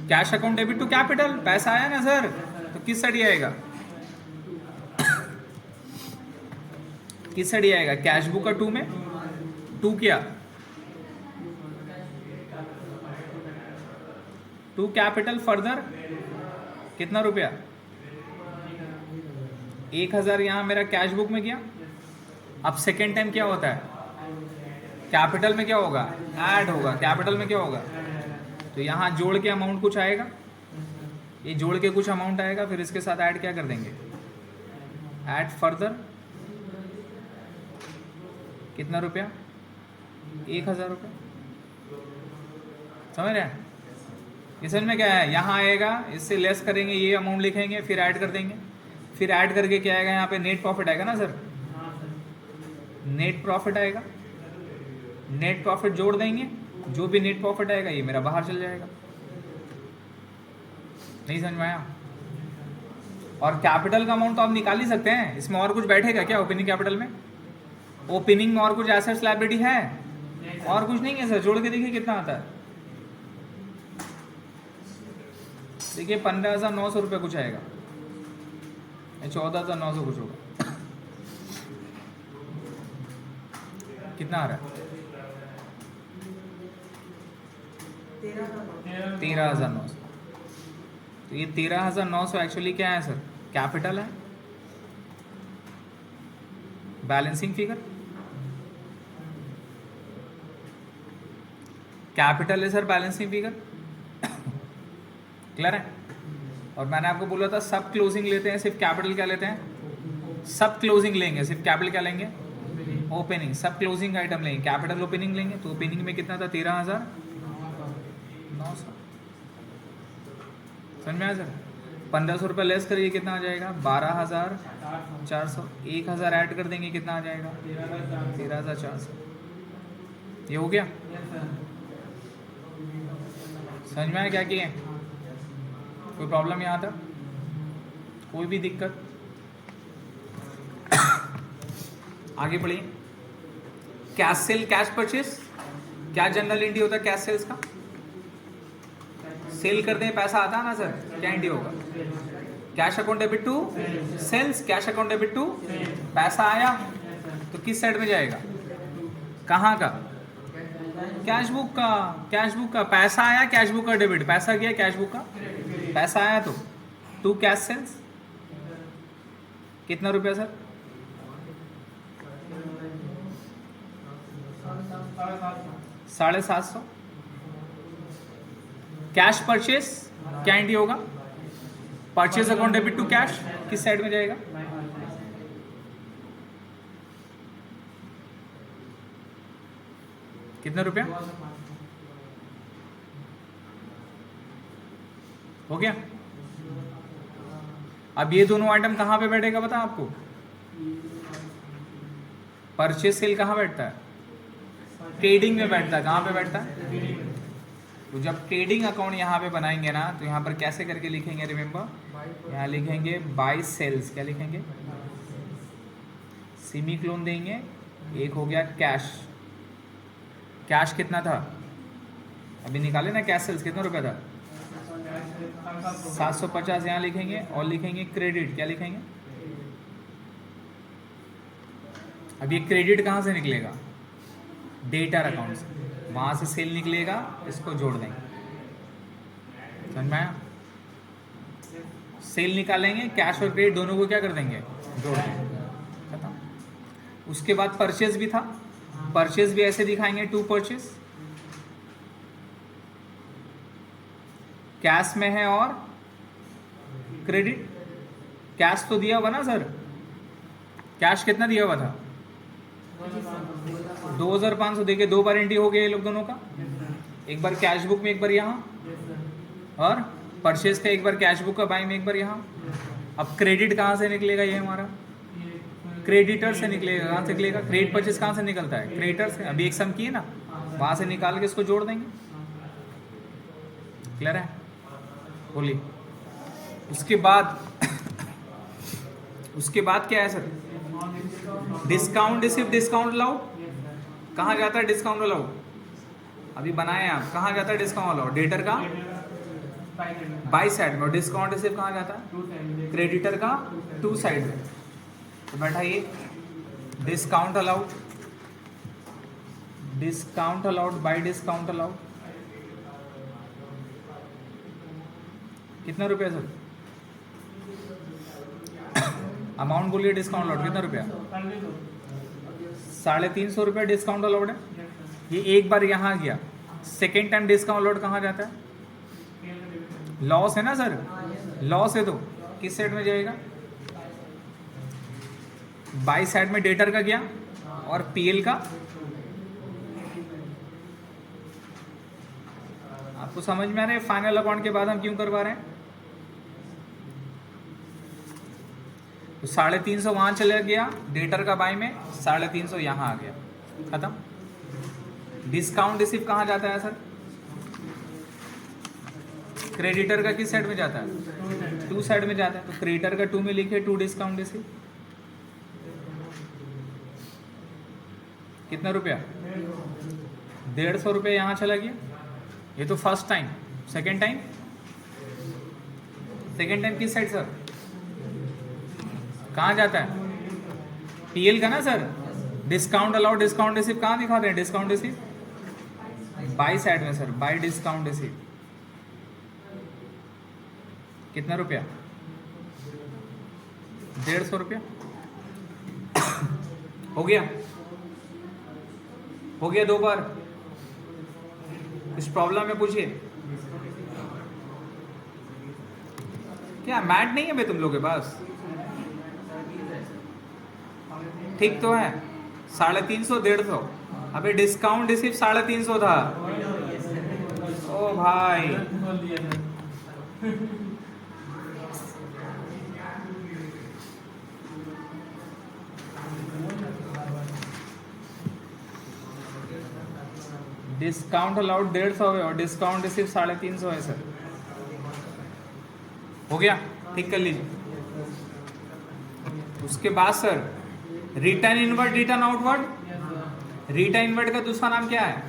Cash account debit to capital, पैसा आया ना सर, तो किस साइड आएगा? किस साइड आएगा? कैश बुक का टू में, टू क्या? टू कैपिटल फर्दर कितना रुपया? 1,000 यहां मेरा कैश बुक में गया। अब सेकेंड टाइम क्या होता है? कैपिटल में क्या होगा? ऐड होगा। कैपिटल में क्या होगा? तो यहां जोड़ के अमाउंट कुछ आएगा, ये जोड़ के कुछ अमाउंट आएगा, फिर इसके साथ ऐड क्या कर देंगे? ऐड फर्दर कितना रुपया? 1,000 रुपया। समझ रहे हैं? इसमें में क्या है? यहाँ आएगा, इससे लेस करेंगे, ये अमाउंट लिखेंगे, फिर ऐड कर देंगे। फिर ऐड करके क्या आएगा? यहाँ पे नेट प्रॉफिट आएगा ना सर, नेट प्रॉफिट आएगा। नेट प्रॉफिट जोड़ देंगे, जो भी नेट प्रॉफिट आएगा ये मेरा बाहर चल जाएगा। नहीं समझ में आया? और कैपिटल का अमाउंट तो आप निकाल ही सकते हैं, इसमें और कुछ बैठेगा क्या ओपनिंग कैपिटल में? ओपनिंग में और कुछ एसेट्स लायबिलिटी है? और कुछ नहीं है सर, जोड़ के देखिए कितना आता है। देखिए 15,900 रुपये कुछ आएगा, 14,900 कुछ होगा। कितना आ रहा है? 13,900। तो ये 13,900 एक्चुअली क्या है सर? कैपिटल है, बैलेंसिंग फिगर कैपिटल है सर, बैलेंसिंग फिगर। क्लियर है? और मैंने आपको बोला था सब क्लोजिंग लेते हैं, सिर्फ कैपिटल क्या लेते हैं? सब क्लोजिंग लेंगे, सिर्फ कैपिटल क्या लेंगे? ओपनिंग। सब क्लोजिंग आइटम लेंगे, कैपिटल ओपनिंग लेंगे। तो ओपनिंग में कितना था? 13,900। समझ में आया सर? 1,500 रुपये लेस करिए, कितना आ जाएगा? 12,400। 1,000 ऐड कर देंगे, कितना आ जाएगा? 13,400। ये हो गया? समझ में आया क्या किए? कोई प्रॉब्लम यहाँ तक? कोई भी दिक्कत? आगे बढ़िए। कैश सेल, कैश परचेस, क्या जनरल एंट्री होता है कैश सेल्स का? सेल करते हैं, पैसा आता है ना सर, क्या एंट्री होगा? Cash account debit to sales, cash account debit to पैसा आया तो किस साइड में जाएगा? कहाँ का? कैश बुक का। कैश बुक का पैसा आया, कैश बुक का डेबिट, पैसा गया कैश बुक का, पैसा आया तो टू कैश सेल्स। कितना रुपया सर? 750। कैश परचेस क्या एंट्री होगा? Purchase account debit to cash, किस साइड में जाएगा? कितना रुपया हो गया? अब ये दोनों आइटम कहां पे बैठेगा बता आपको? परचेस सेल कहां बैठता है? ट्रेडिंग में बैठता है। कहां पे बैठता है? तो जब ट्रेडिंग अकाउंट यहाँ पे बनाएंगे ना, तो यहाँ पर कैसे करके लिखेंगे? रिमेंबर, यहाँ लिखेंगे बाय सेल्स। क्या लिखेंगे? सेमी क्लोन देंगे। एक हो गया कैश। कैश कितना था अभी निकाले ना? कैश सेल्स कितना रुपया था? 750 यहाँ लिखेंगे। और लिखेंगे क्रेडिट। क्या लिखेंगे? अब ये क्रेडिट कहाँ से निकलेगा? डेटर अकाउंट से। वहाँ से सेल निकलेगा, इसको जोड़ देंगे। समझ में आया? सेल निकालेंगे, कैश और क्रेडिट दोनों को क्या कर देंगे? जोड़ देंगे। खत्म। उसके बाद परचेज भी था, परचेज भी ऐसे दिखाएंगे, टू परचेज। कैश में है और क्रेडिट। कैश तो दिया हुआ ना सर? कैश कितना दिया हुआ था? 2,500। देखिए दो बार एंट्री हो गया ये लोग दोनों का, एक बार कैश बुक में, एक बार यहाँ, और परचेज का एक बार कैश बुक का बाई में, एक बार यहाँ। अब क्रेडिट कहाँ से निकलेगा? ये हमारा क्रेडिटर से निकलेगा। कहाँ से निकलेगा? क्रेडिट परचेज कहाँ से निकलता है? क्रेडिटर से। अभी एक सम किए ना, वहाँ से निकाल के इसको जोड़ देंगे। क्लियर है? बोलिए। उसके बाद क्या है sir? Discount receipt, discount allowed. कहाँ जाता है डिस्काउंट अलाउड? अभी बनाए आप, कहाँ जाता है डिस्काउंट अलाउड? डेटर का बाई साइड में। और डिस्काउंट रिसिप्ट कहाँ जाता है? क्रेडिटर का टू साइड में। तो बैठाइए discount allowed, discount allowed by discount allowed. कितना रुपया सर? अमाउंट बोलिए डिस्काउंट अलाउड कितना रुपया? 350 रुपया डिस्काउंट अलाउड है। ये एक बार यहाँ गया, सेकेंड टाइम डिस्काउंट अलाउड कहाँ जाता है? लॉस है ना सर? लॉस है तो किस साइड में जाएगा? बाई साइड में डेटर का गया और पीएल का। आपको समझ में आ रहा है फाइनल अकाउंट के बाद हम क्यों करवा रहे हैं? तो 350 वहां चला गया डेटर का बाई में, 350 यहाँ आ गया। खत्म। डिस्काउंट रिसीव कहाँ जाता है सर? क्रेडिटर का किस साइड में जाता है? टू साइड में जाता है, तो क्रेडिटर का टू में लिखे टू डिस्काउंट रिसीव। कितना रुपया? 150 रुपये यहाँ चला गया। ये तो first time. Second time? Second time किस साइड सर? कहाँ जाता है? पीएल का ना sir. Discount allowed discount receive कहाँ दिखाते हैं? डिस्काउंट रिसीव बाई साइड में सर, बाई डिस्काउंट रिसीव। कितना रुपया? 150 रुपया। हो गया? हो गया 2 बार? इस प्रॉब्लम में पूछिए। क्या मैट नहीं है बे तुम लोग के पास? ठीक तो है। 350, 150। अबे डिस्काउंट रिसीव 350 था। ओ भाई डिस्काउंट अलाउड 150 है और डिस्काउंट रिसीव 350 है सर। हो गया? ठीक कर लीजिए। उसके बाद sir return inward, return outward. Return inward का दूसरा नाम क्या है?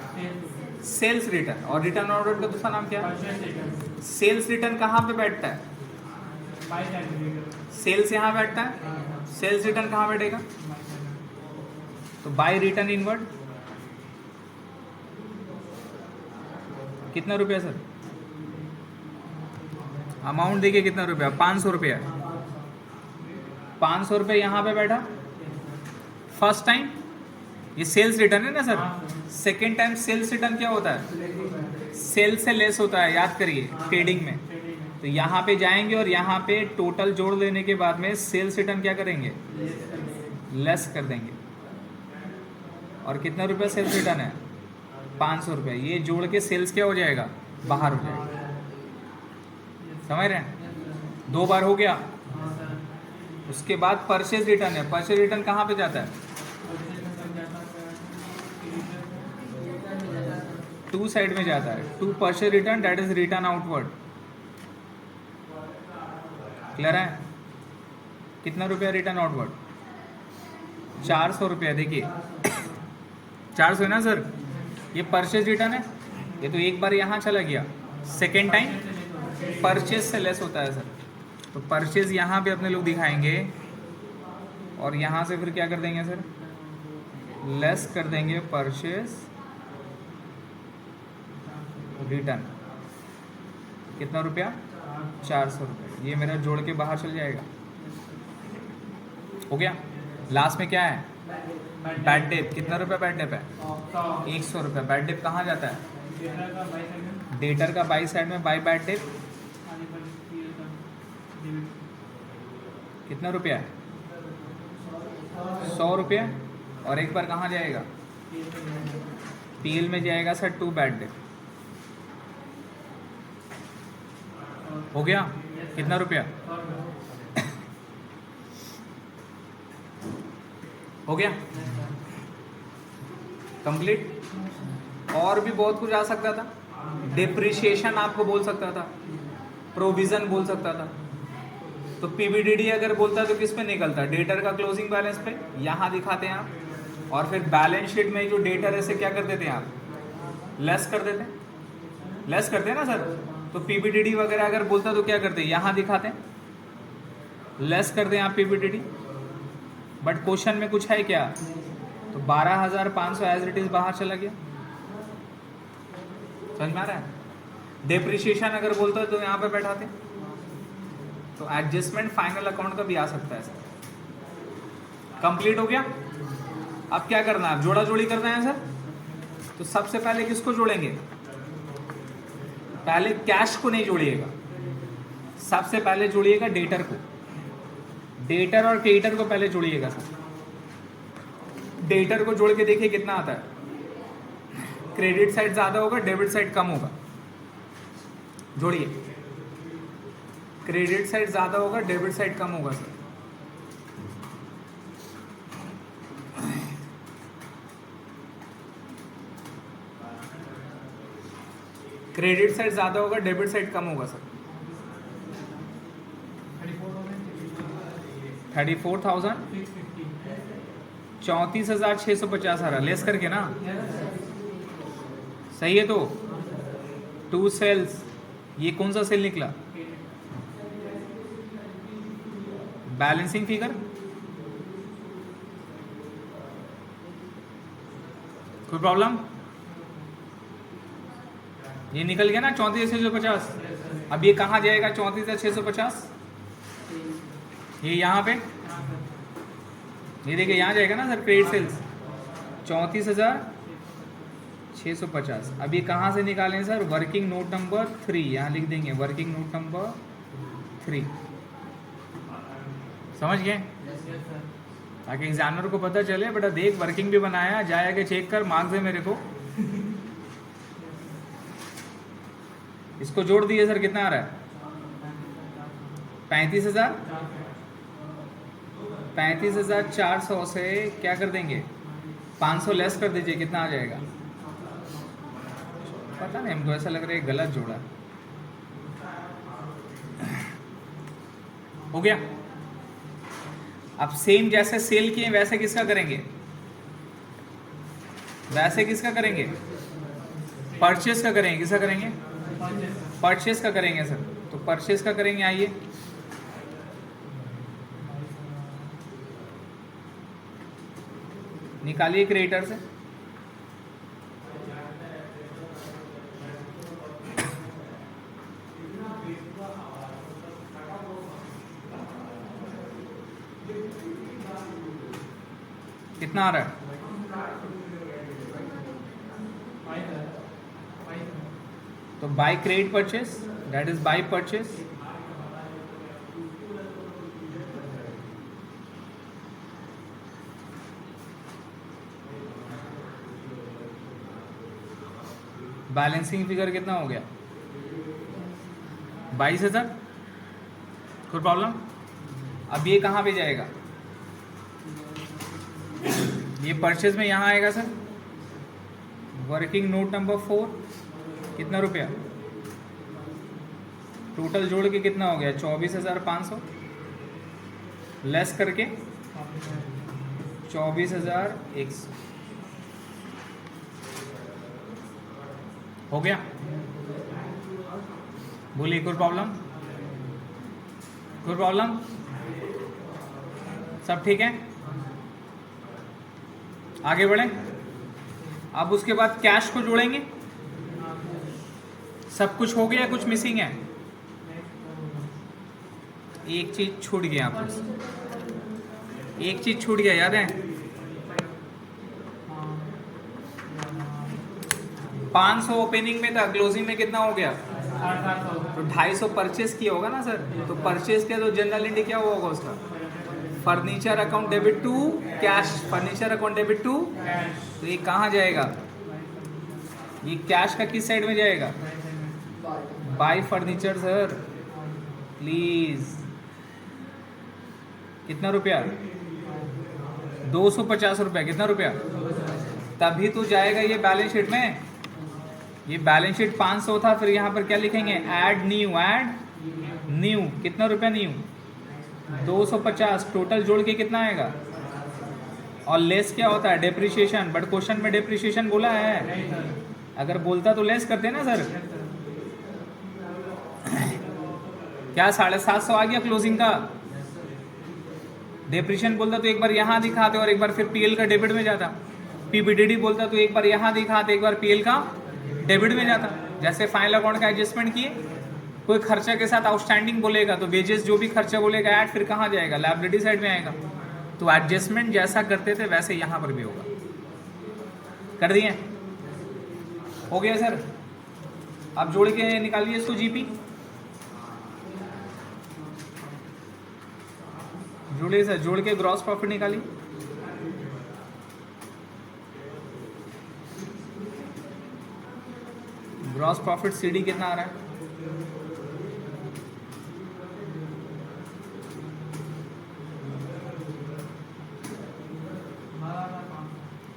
Sales return. और रिटर्न आउटवर्ड का दूसरा नाम क्या है? सेल्स रिटर्न कहाँ पे बैठता है? सेल्स यहाँ बैठता है। सेल्स रिटर्न कहाँ बैठेगा? तो बाय रिटर्न इनवर्ड। कितना रुपया सर? अमाउंट देखिए कितना रुपया? 500 रुपया। 500 रुपये यहाँ पे बैठा फर्स्ट टाइम। ये सेल्स रिटर्न है ना sir. Second time sales return क्या होता है? सेल से लेस होता है, याद करिए ट्रेडिंग में। तो यहाँ पे जाएंगे और यहाँ पे टोटल जोड़ लेने के बाद में सेल्स रिटर्न क्या करेंगे? लेस कर देंगे। और कितना रुपया सेल्स रिटर्न है? 500 रुपये। ये जोड़ के सेल्स क्या हो जाएगा? बाहर हो जाएगा। समझ रहे हैं? 2 बार हो गया। उसके बाद परचेज रिटर्न है। परचेज रिटर्न कहाँ पे जाता है? टू साइड में जाता है। To purchase return, that is return outward. Clear है? कितना रुपया रिटर्न आउटवर्ड? 400 रुपया। देखिए 400 है ना सर। ये परचेज रिटर्न है। ये तो एक बार यहाँ चला गया। सेकेंड टाइम परचेज से लेस होता है सर। तो परचेज यहाँ पे अपने लोग दिखाएंगे और यहाँ से फिर क्या कर देंगे सर? लेस कर देंगे परचेज रिटर्न। कितना रुपया? 400 रुपये। ये मेरा जोड़ के बाहर चल जाएगा। हो गया? लास्ट में क्या है? Bad debt. कितना रुपया बैड डेप है? 100 रुपया। बैड डेप कहाँ जाता है? डेटर का बाई साइड में बाई बैड डेप। कितना रुपया है? 100 रुपया। और एक बार कहाँ जाएगा? पीएल में जाएगा सर टू बैड डेप। हो गया? कितना रुपया? हो गया? कंप्लीट। और भी बहुत कुछ आ सकता था। डिप्रिशिएशन आपको बोल सकता था, प्रोविजन बोल सकता था। तो पीबीडीडी अगर बोलता है तो किस पे निकलता है? डेटर का क्लोजिंग बैलेंस पे। यहाँ दिखाते हैं आप। और फिर बैलेंस शीट में जो डेटर है से क्या कर देते हैं आप? लेस कर देते हैं। लेस करते हैं ना सर। तो पीबीडीडी वगैरह अगर बोलता तो क्या करते हैं? यहाँ दिखाते हैं, लेस कर दें आप पीबीडीडी। बट क्वेश्चन में कुछ है क्या? तो 12,500 एज इट इज बाहर चला गया। समझ में आ रहा है? डेप्रिशिएशन अगर बोलता है तो यहाँ पे बैठाते। तो एडजस्टमेंट फाइनल अकाउंट का भी आ सकता है सर। कंप्लीट हो गया? अब क्या करना है? जोड़ा जोड़ी करना है सर। तो सबसे पहले किसको जोड़ेंगे? पहले कैश को नहीं जोड़िएगा, सबसे पहले जोड़िएगा डेटर को। डेटर और क्रेडिटर को पहले जोड़िएगा सर। डेटर को जोड़ के देखिए कितना आता है। क्रेडिट साइड ज्यादा होगा, डेबिट साइड कम होगा। जोड़िए। क्रेडिट साइड ज्यादा होगा, डेबिट साइड कम होगा सर। क्रेडिट साइड ज़्यादा होगा, डेबिट साइड कम होगा सर। 34,000 34,650 आ रहा, लेस करके ना, सही है। तो 2 सेल्स, ये कौन सा सेल निकला? बैलेंसिंग फिगर, कोई प्रॉब्लम? ये निकल गया ना 34,650। अब ये कहाँ जाएगा 34,650? ये यहाँ पे, ये देखिए यहाँ जाएगा ना सर, क्रेडिट सेल्स 34,650। अब ये कहाँ से निकालें सर? वर्किंग नोट नंबर 3, यहाँ लिख देंगे वर्किंग नोट नंबर 3। समझ गए? ताकि एग्जामिनर को पता चले बेटा देख वर्किंग भी बनाया, जाए आगे चेक कर, मार्क्स दे मेरे को। इसको जोड़ दिए सर, कितना आ रहा है? 35,000। 35,400 से क्या कर देंगे? 500 लेस कर दीजिए, कितना आ जाएगा? पता नहीं, हमको ऐसा लग रहा है गलत जोड़ा। हो गया? अब सेम जैसे सेल किए वैसे किसका करेंगे? वैसे किसका करेंगे? परचेस का करेंगे। किसका करेंगे? परचेस का करेंगे सर। तो परचेस का करेंगे, आइए निकालिए क्रेडिटर से। कितना आ रहा है? तो by credit purchase, that is by purchase. Balancing figure कितना हो गया? 22,000। कोई प्रॉब्लम? अब ये कहाँ पे जाएगा? ये परचेज में यहाँ आएगा सर। वर्किंग नोट नंबर 4, कितना रुपया? टोटल जोड़ के कितना हो गया? 24,500 लेस करके 24,100 हो गया। बोलिए कोई प्रॉब्लम? कोई प्रॉब्लम? सब ठीक है? आगे बढ़ें। अब उसके बाद कैश को जोड़ेंगे। सब कुछ हो गया, कुछ मिसिंग है? एक चीज छूट गया आपको, एक चीज छूट गया, याद है? 500 ओपनिंग में था, क्लोजिंग में कितना हो गया? तो 250 परचेस किया होगा ना सर। तो परचेस किया तो जनरल एंट्री क्या होगा उसका? Furniture account debit to cash, furniture account debit to. तो ये कहाँ जाएगा? ये कैश का किस साइड में जाएगा? Bye furniture sir, please. कितना रुपया? 250 रुपया। कितना रुपया? तभी तो जाएगा ये बैलेंस शीट में। ये बैलेंस शीट 500 था, फिर यहाँ पर क्या लिखेंगे? Add new, add new. कितना रुपया न्यू? 250। टोटल जोड़ के कितना आएगा? और लेस क्या होता है? डेप्रिसिएशन। बट क्वेश्चन में डेप्रिसिएशन बोला है, अगर बोलता तो लेस करते ना सर। क्या 750 आ गया क्लोजिंग का? डेप्रिसिएशन बोलता तो एक बार यहाँ दिखाते और एक बार फिर पीएल का डेबिट में जाता। पीबीडीडी बोलता तो एक बार यहाँ दिखाते, एक बार पीएल का डेबिट में जाता। जैसे फाइनल अकाउंट का एडजस्टमेंट किए, कोई खर्चा के साथ आउटस्टैंडिंग बोलेगा तो वेजेस जो भी खर्चा बोलेगा ऐड, फिर कहाँ जाएगा? लायबिलिटी साइड में आएगा। तो एडजस्टमेंट जैसा करते थे वैसे यहाँ पर भी होगा। कर दिए? हो गया सर। आप जोड़ के निकालिए इसको जीपी। जोड़िए सर, जोड़ के ग्रॉस प्रॉफिट निकालिए। ग्रॉस प्रॉफिट सीडी कितना आ रहा है?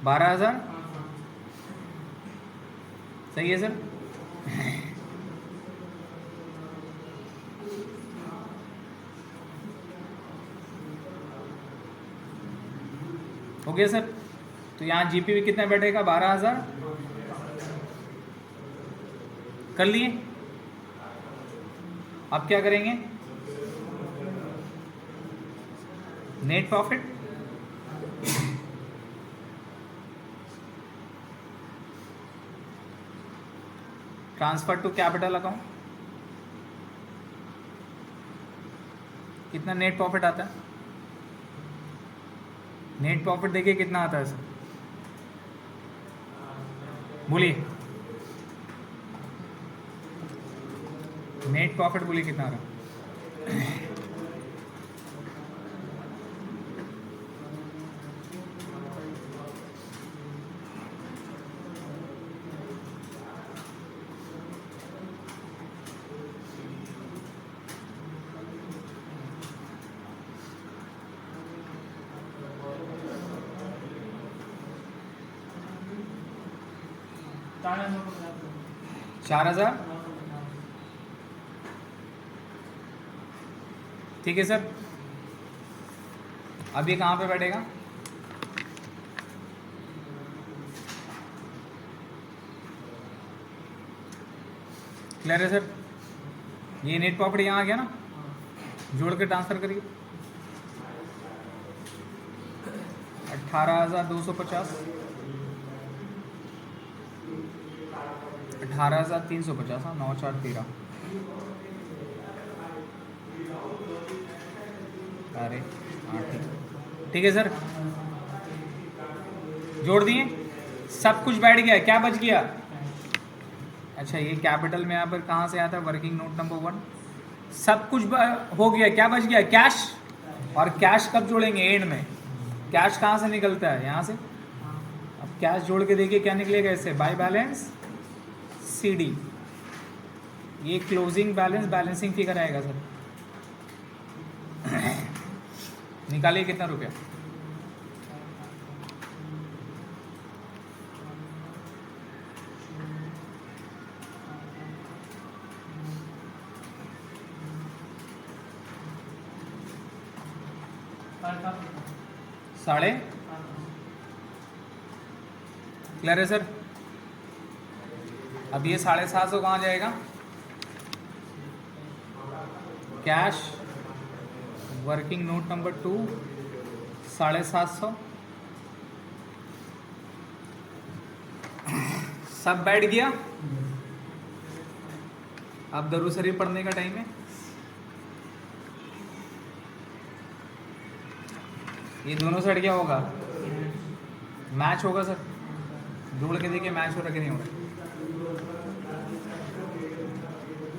12,000। सही है सर। हो गया सर। तो यहाँ जीपीवी कितना बैठेगा 12,000 कर लिए। अब क्या करेंगे, net profit transfer to capital account, कितना नेट प्रॉफिट आता है, नेट प्रॉफिट देखिए कितना आता है सर, बोलिए नेट प्रॉफिट बोलिए कितना आ रहा है। चार हजार, ठीक है सर। अब ये कहाँ पे बैठेगा, क्लियर है सर। ये नेट प्रॉफिट यहाँ आ गया ना, जोड़ के ट्रांसफर करिए 18,250, 18,350, 9 4 13, अरे हाँ ठीक है सर, जोड़ दिए, सब कुछ बैठ गया, क्या बच गया। अच्छा ये कैपिटल में यहाँ पर कहाँ से आता है, वर्किंग नोट नंबर 1, सब कुछ हो गया, क्या बच गया, कैश। और कैश कब जोड़ेंगे, एंड में। कैश कहाँ से निकलता है, यहाँ से। अब कैश जोड़ के देखिए क्या निकलेगा इससे, बाय बैलेंस सीडी, ये क्लोजिंग बैलेंस बैलेंसिंग फिगर आएगा सर। निकालिए कितना रुपया, साढ़े, क्लियर है सर। अब ये 750 कहाँ जाएगा, कैश वर्किंग नोट नंबर 2 750, सब बैठ गया। अब दरूद शरीफ पढ़ने का टाइम है। ये दोनों साइड क्या होगा, मैच होगा सर, जोड़ के देखिए मैच हो रहा कि नहीं हो रहा।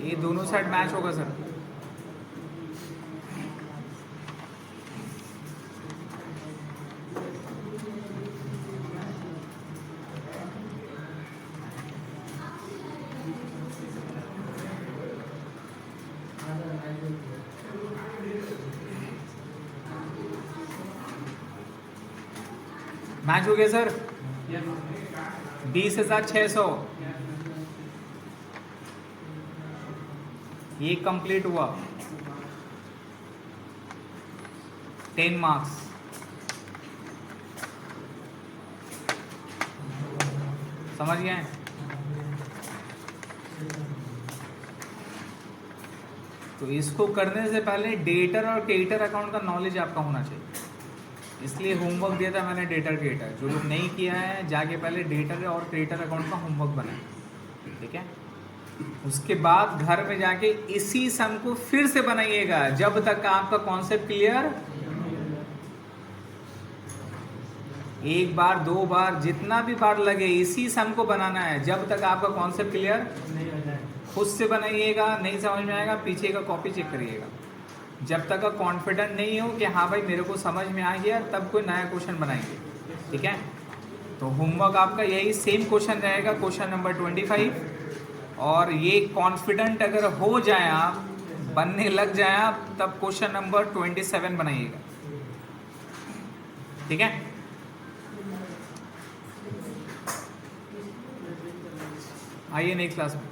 ये दोनों साइड मैच होगा सर, मैच हो गया सर। 20,600 ये कंप्लीट हुआ, 10 मार्क्स। समझ गए। तो इसको करने से पहले डेटर और क्रेडिटर अकाउंट का नॉलेज आपका होना चाहिए, इसलिए होमवर्क दिया था मैंने डेटर क्रेडिटर। जो लोग नहीं किया है जाके पहले डेटर और क्रेडिटर अकाउंट का होमवर्क बनाए, ठीक है। उसके बाद घर में जाके इसी सम को फिर से बनाइएगा जब तक आपका कॉन्सेप्ट क्लियर, एक बार 2 बार जितना भी बार लगे इसी सम को बनाना है जब तक आपका कॉन्सेप्ट क्लियर खुद से बनाइएगा। नहीं समझ में आएगा पीछे का कॉपी चेक करिएगा। जब तक आप कॉन्फिडेंट नहीं हो कि हाँ भाई मेरे को समझ में आ गया तब कोई नया क्वेश्चन बनाएंगे, ठीक है। तो होमवर्क आपका यही सेम क्वेश्चन रहेगा, क्वेश्चन नंबर 25। और ये कॉन्फिडेंट अगर हो जाए आप, बनने लग जाए आप, तब क्वेश्चन नंबर 27 बनाइएगा, ठीक है। आइए नेक्स्ट क्लास में।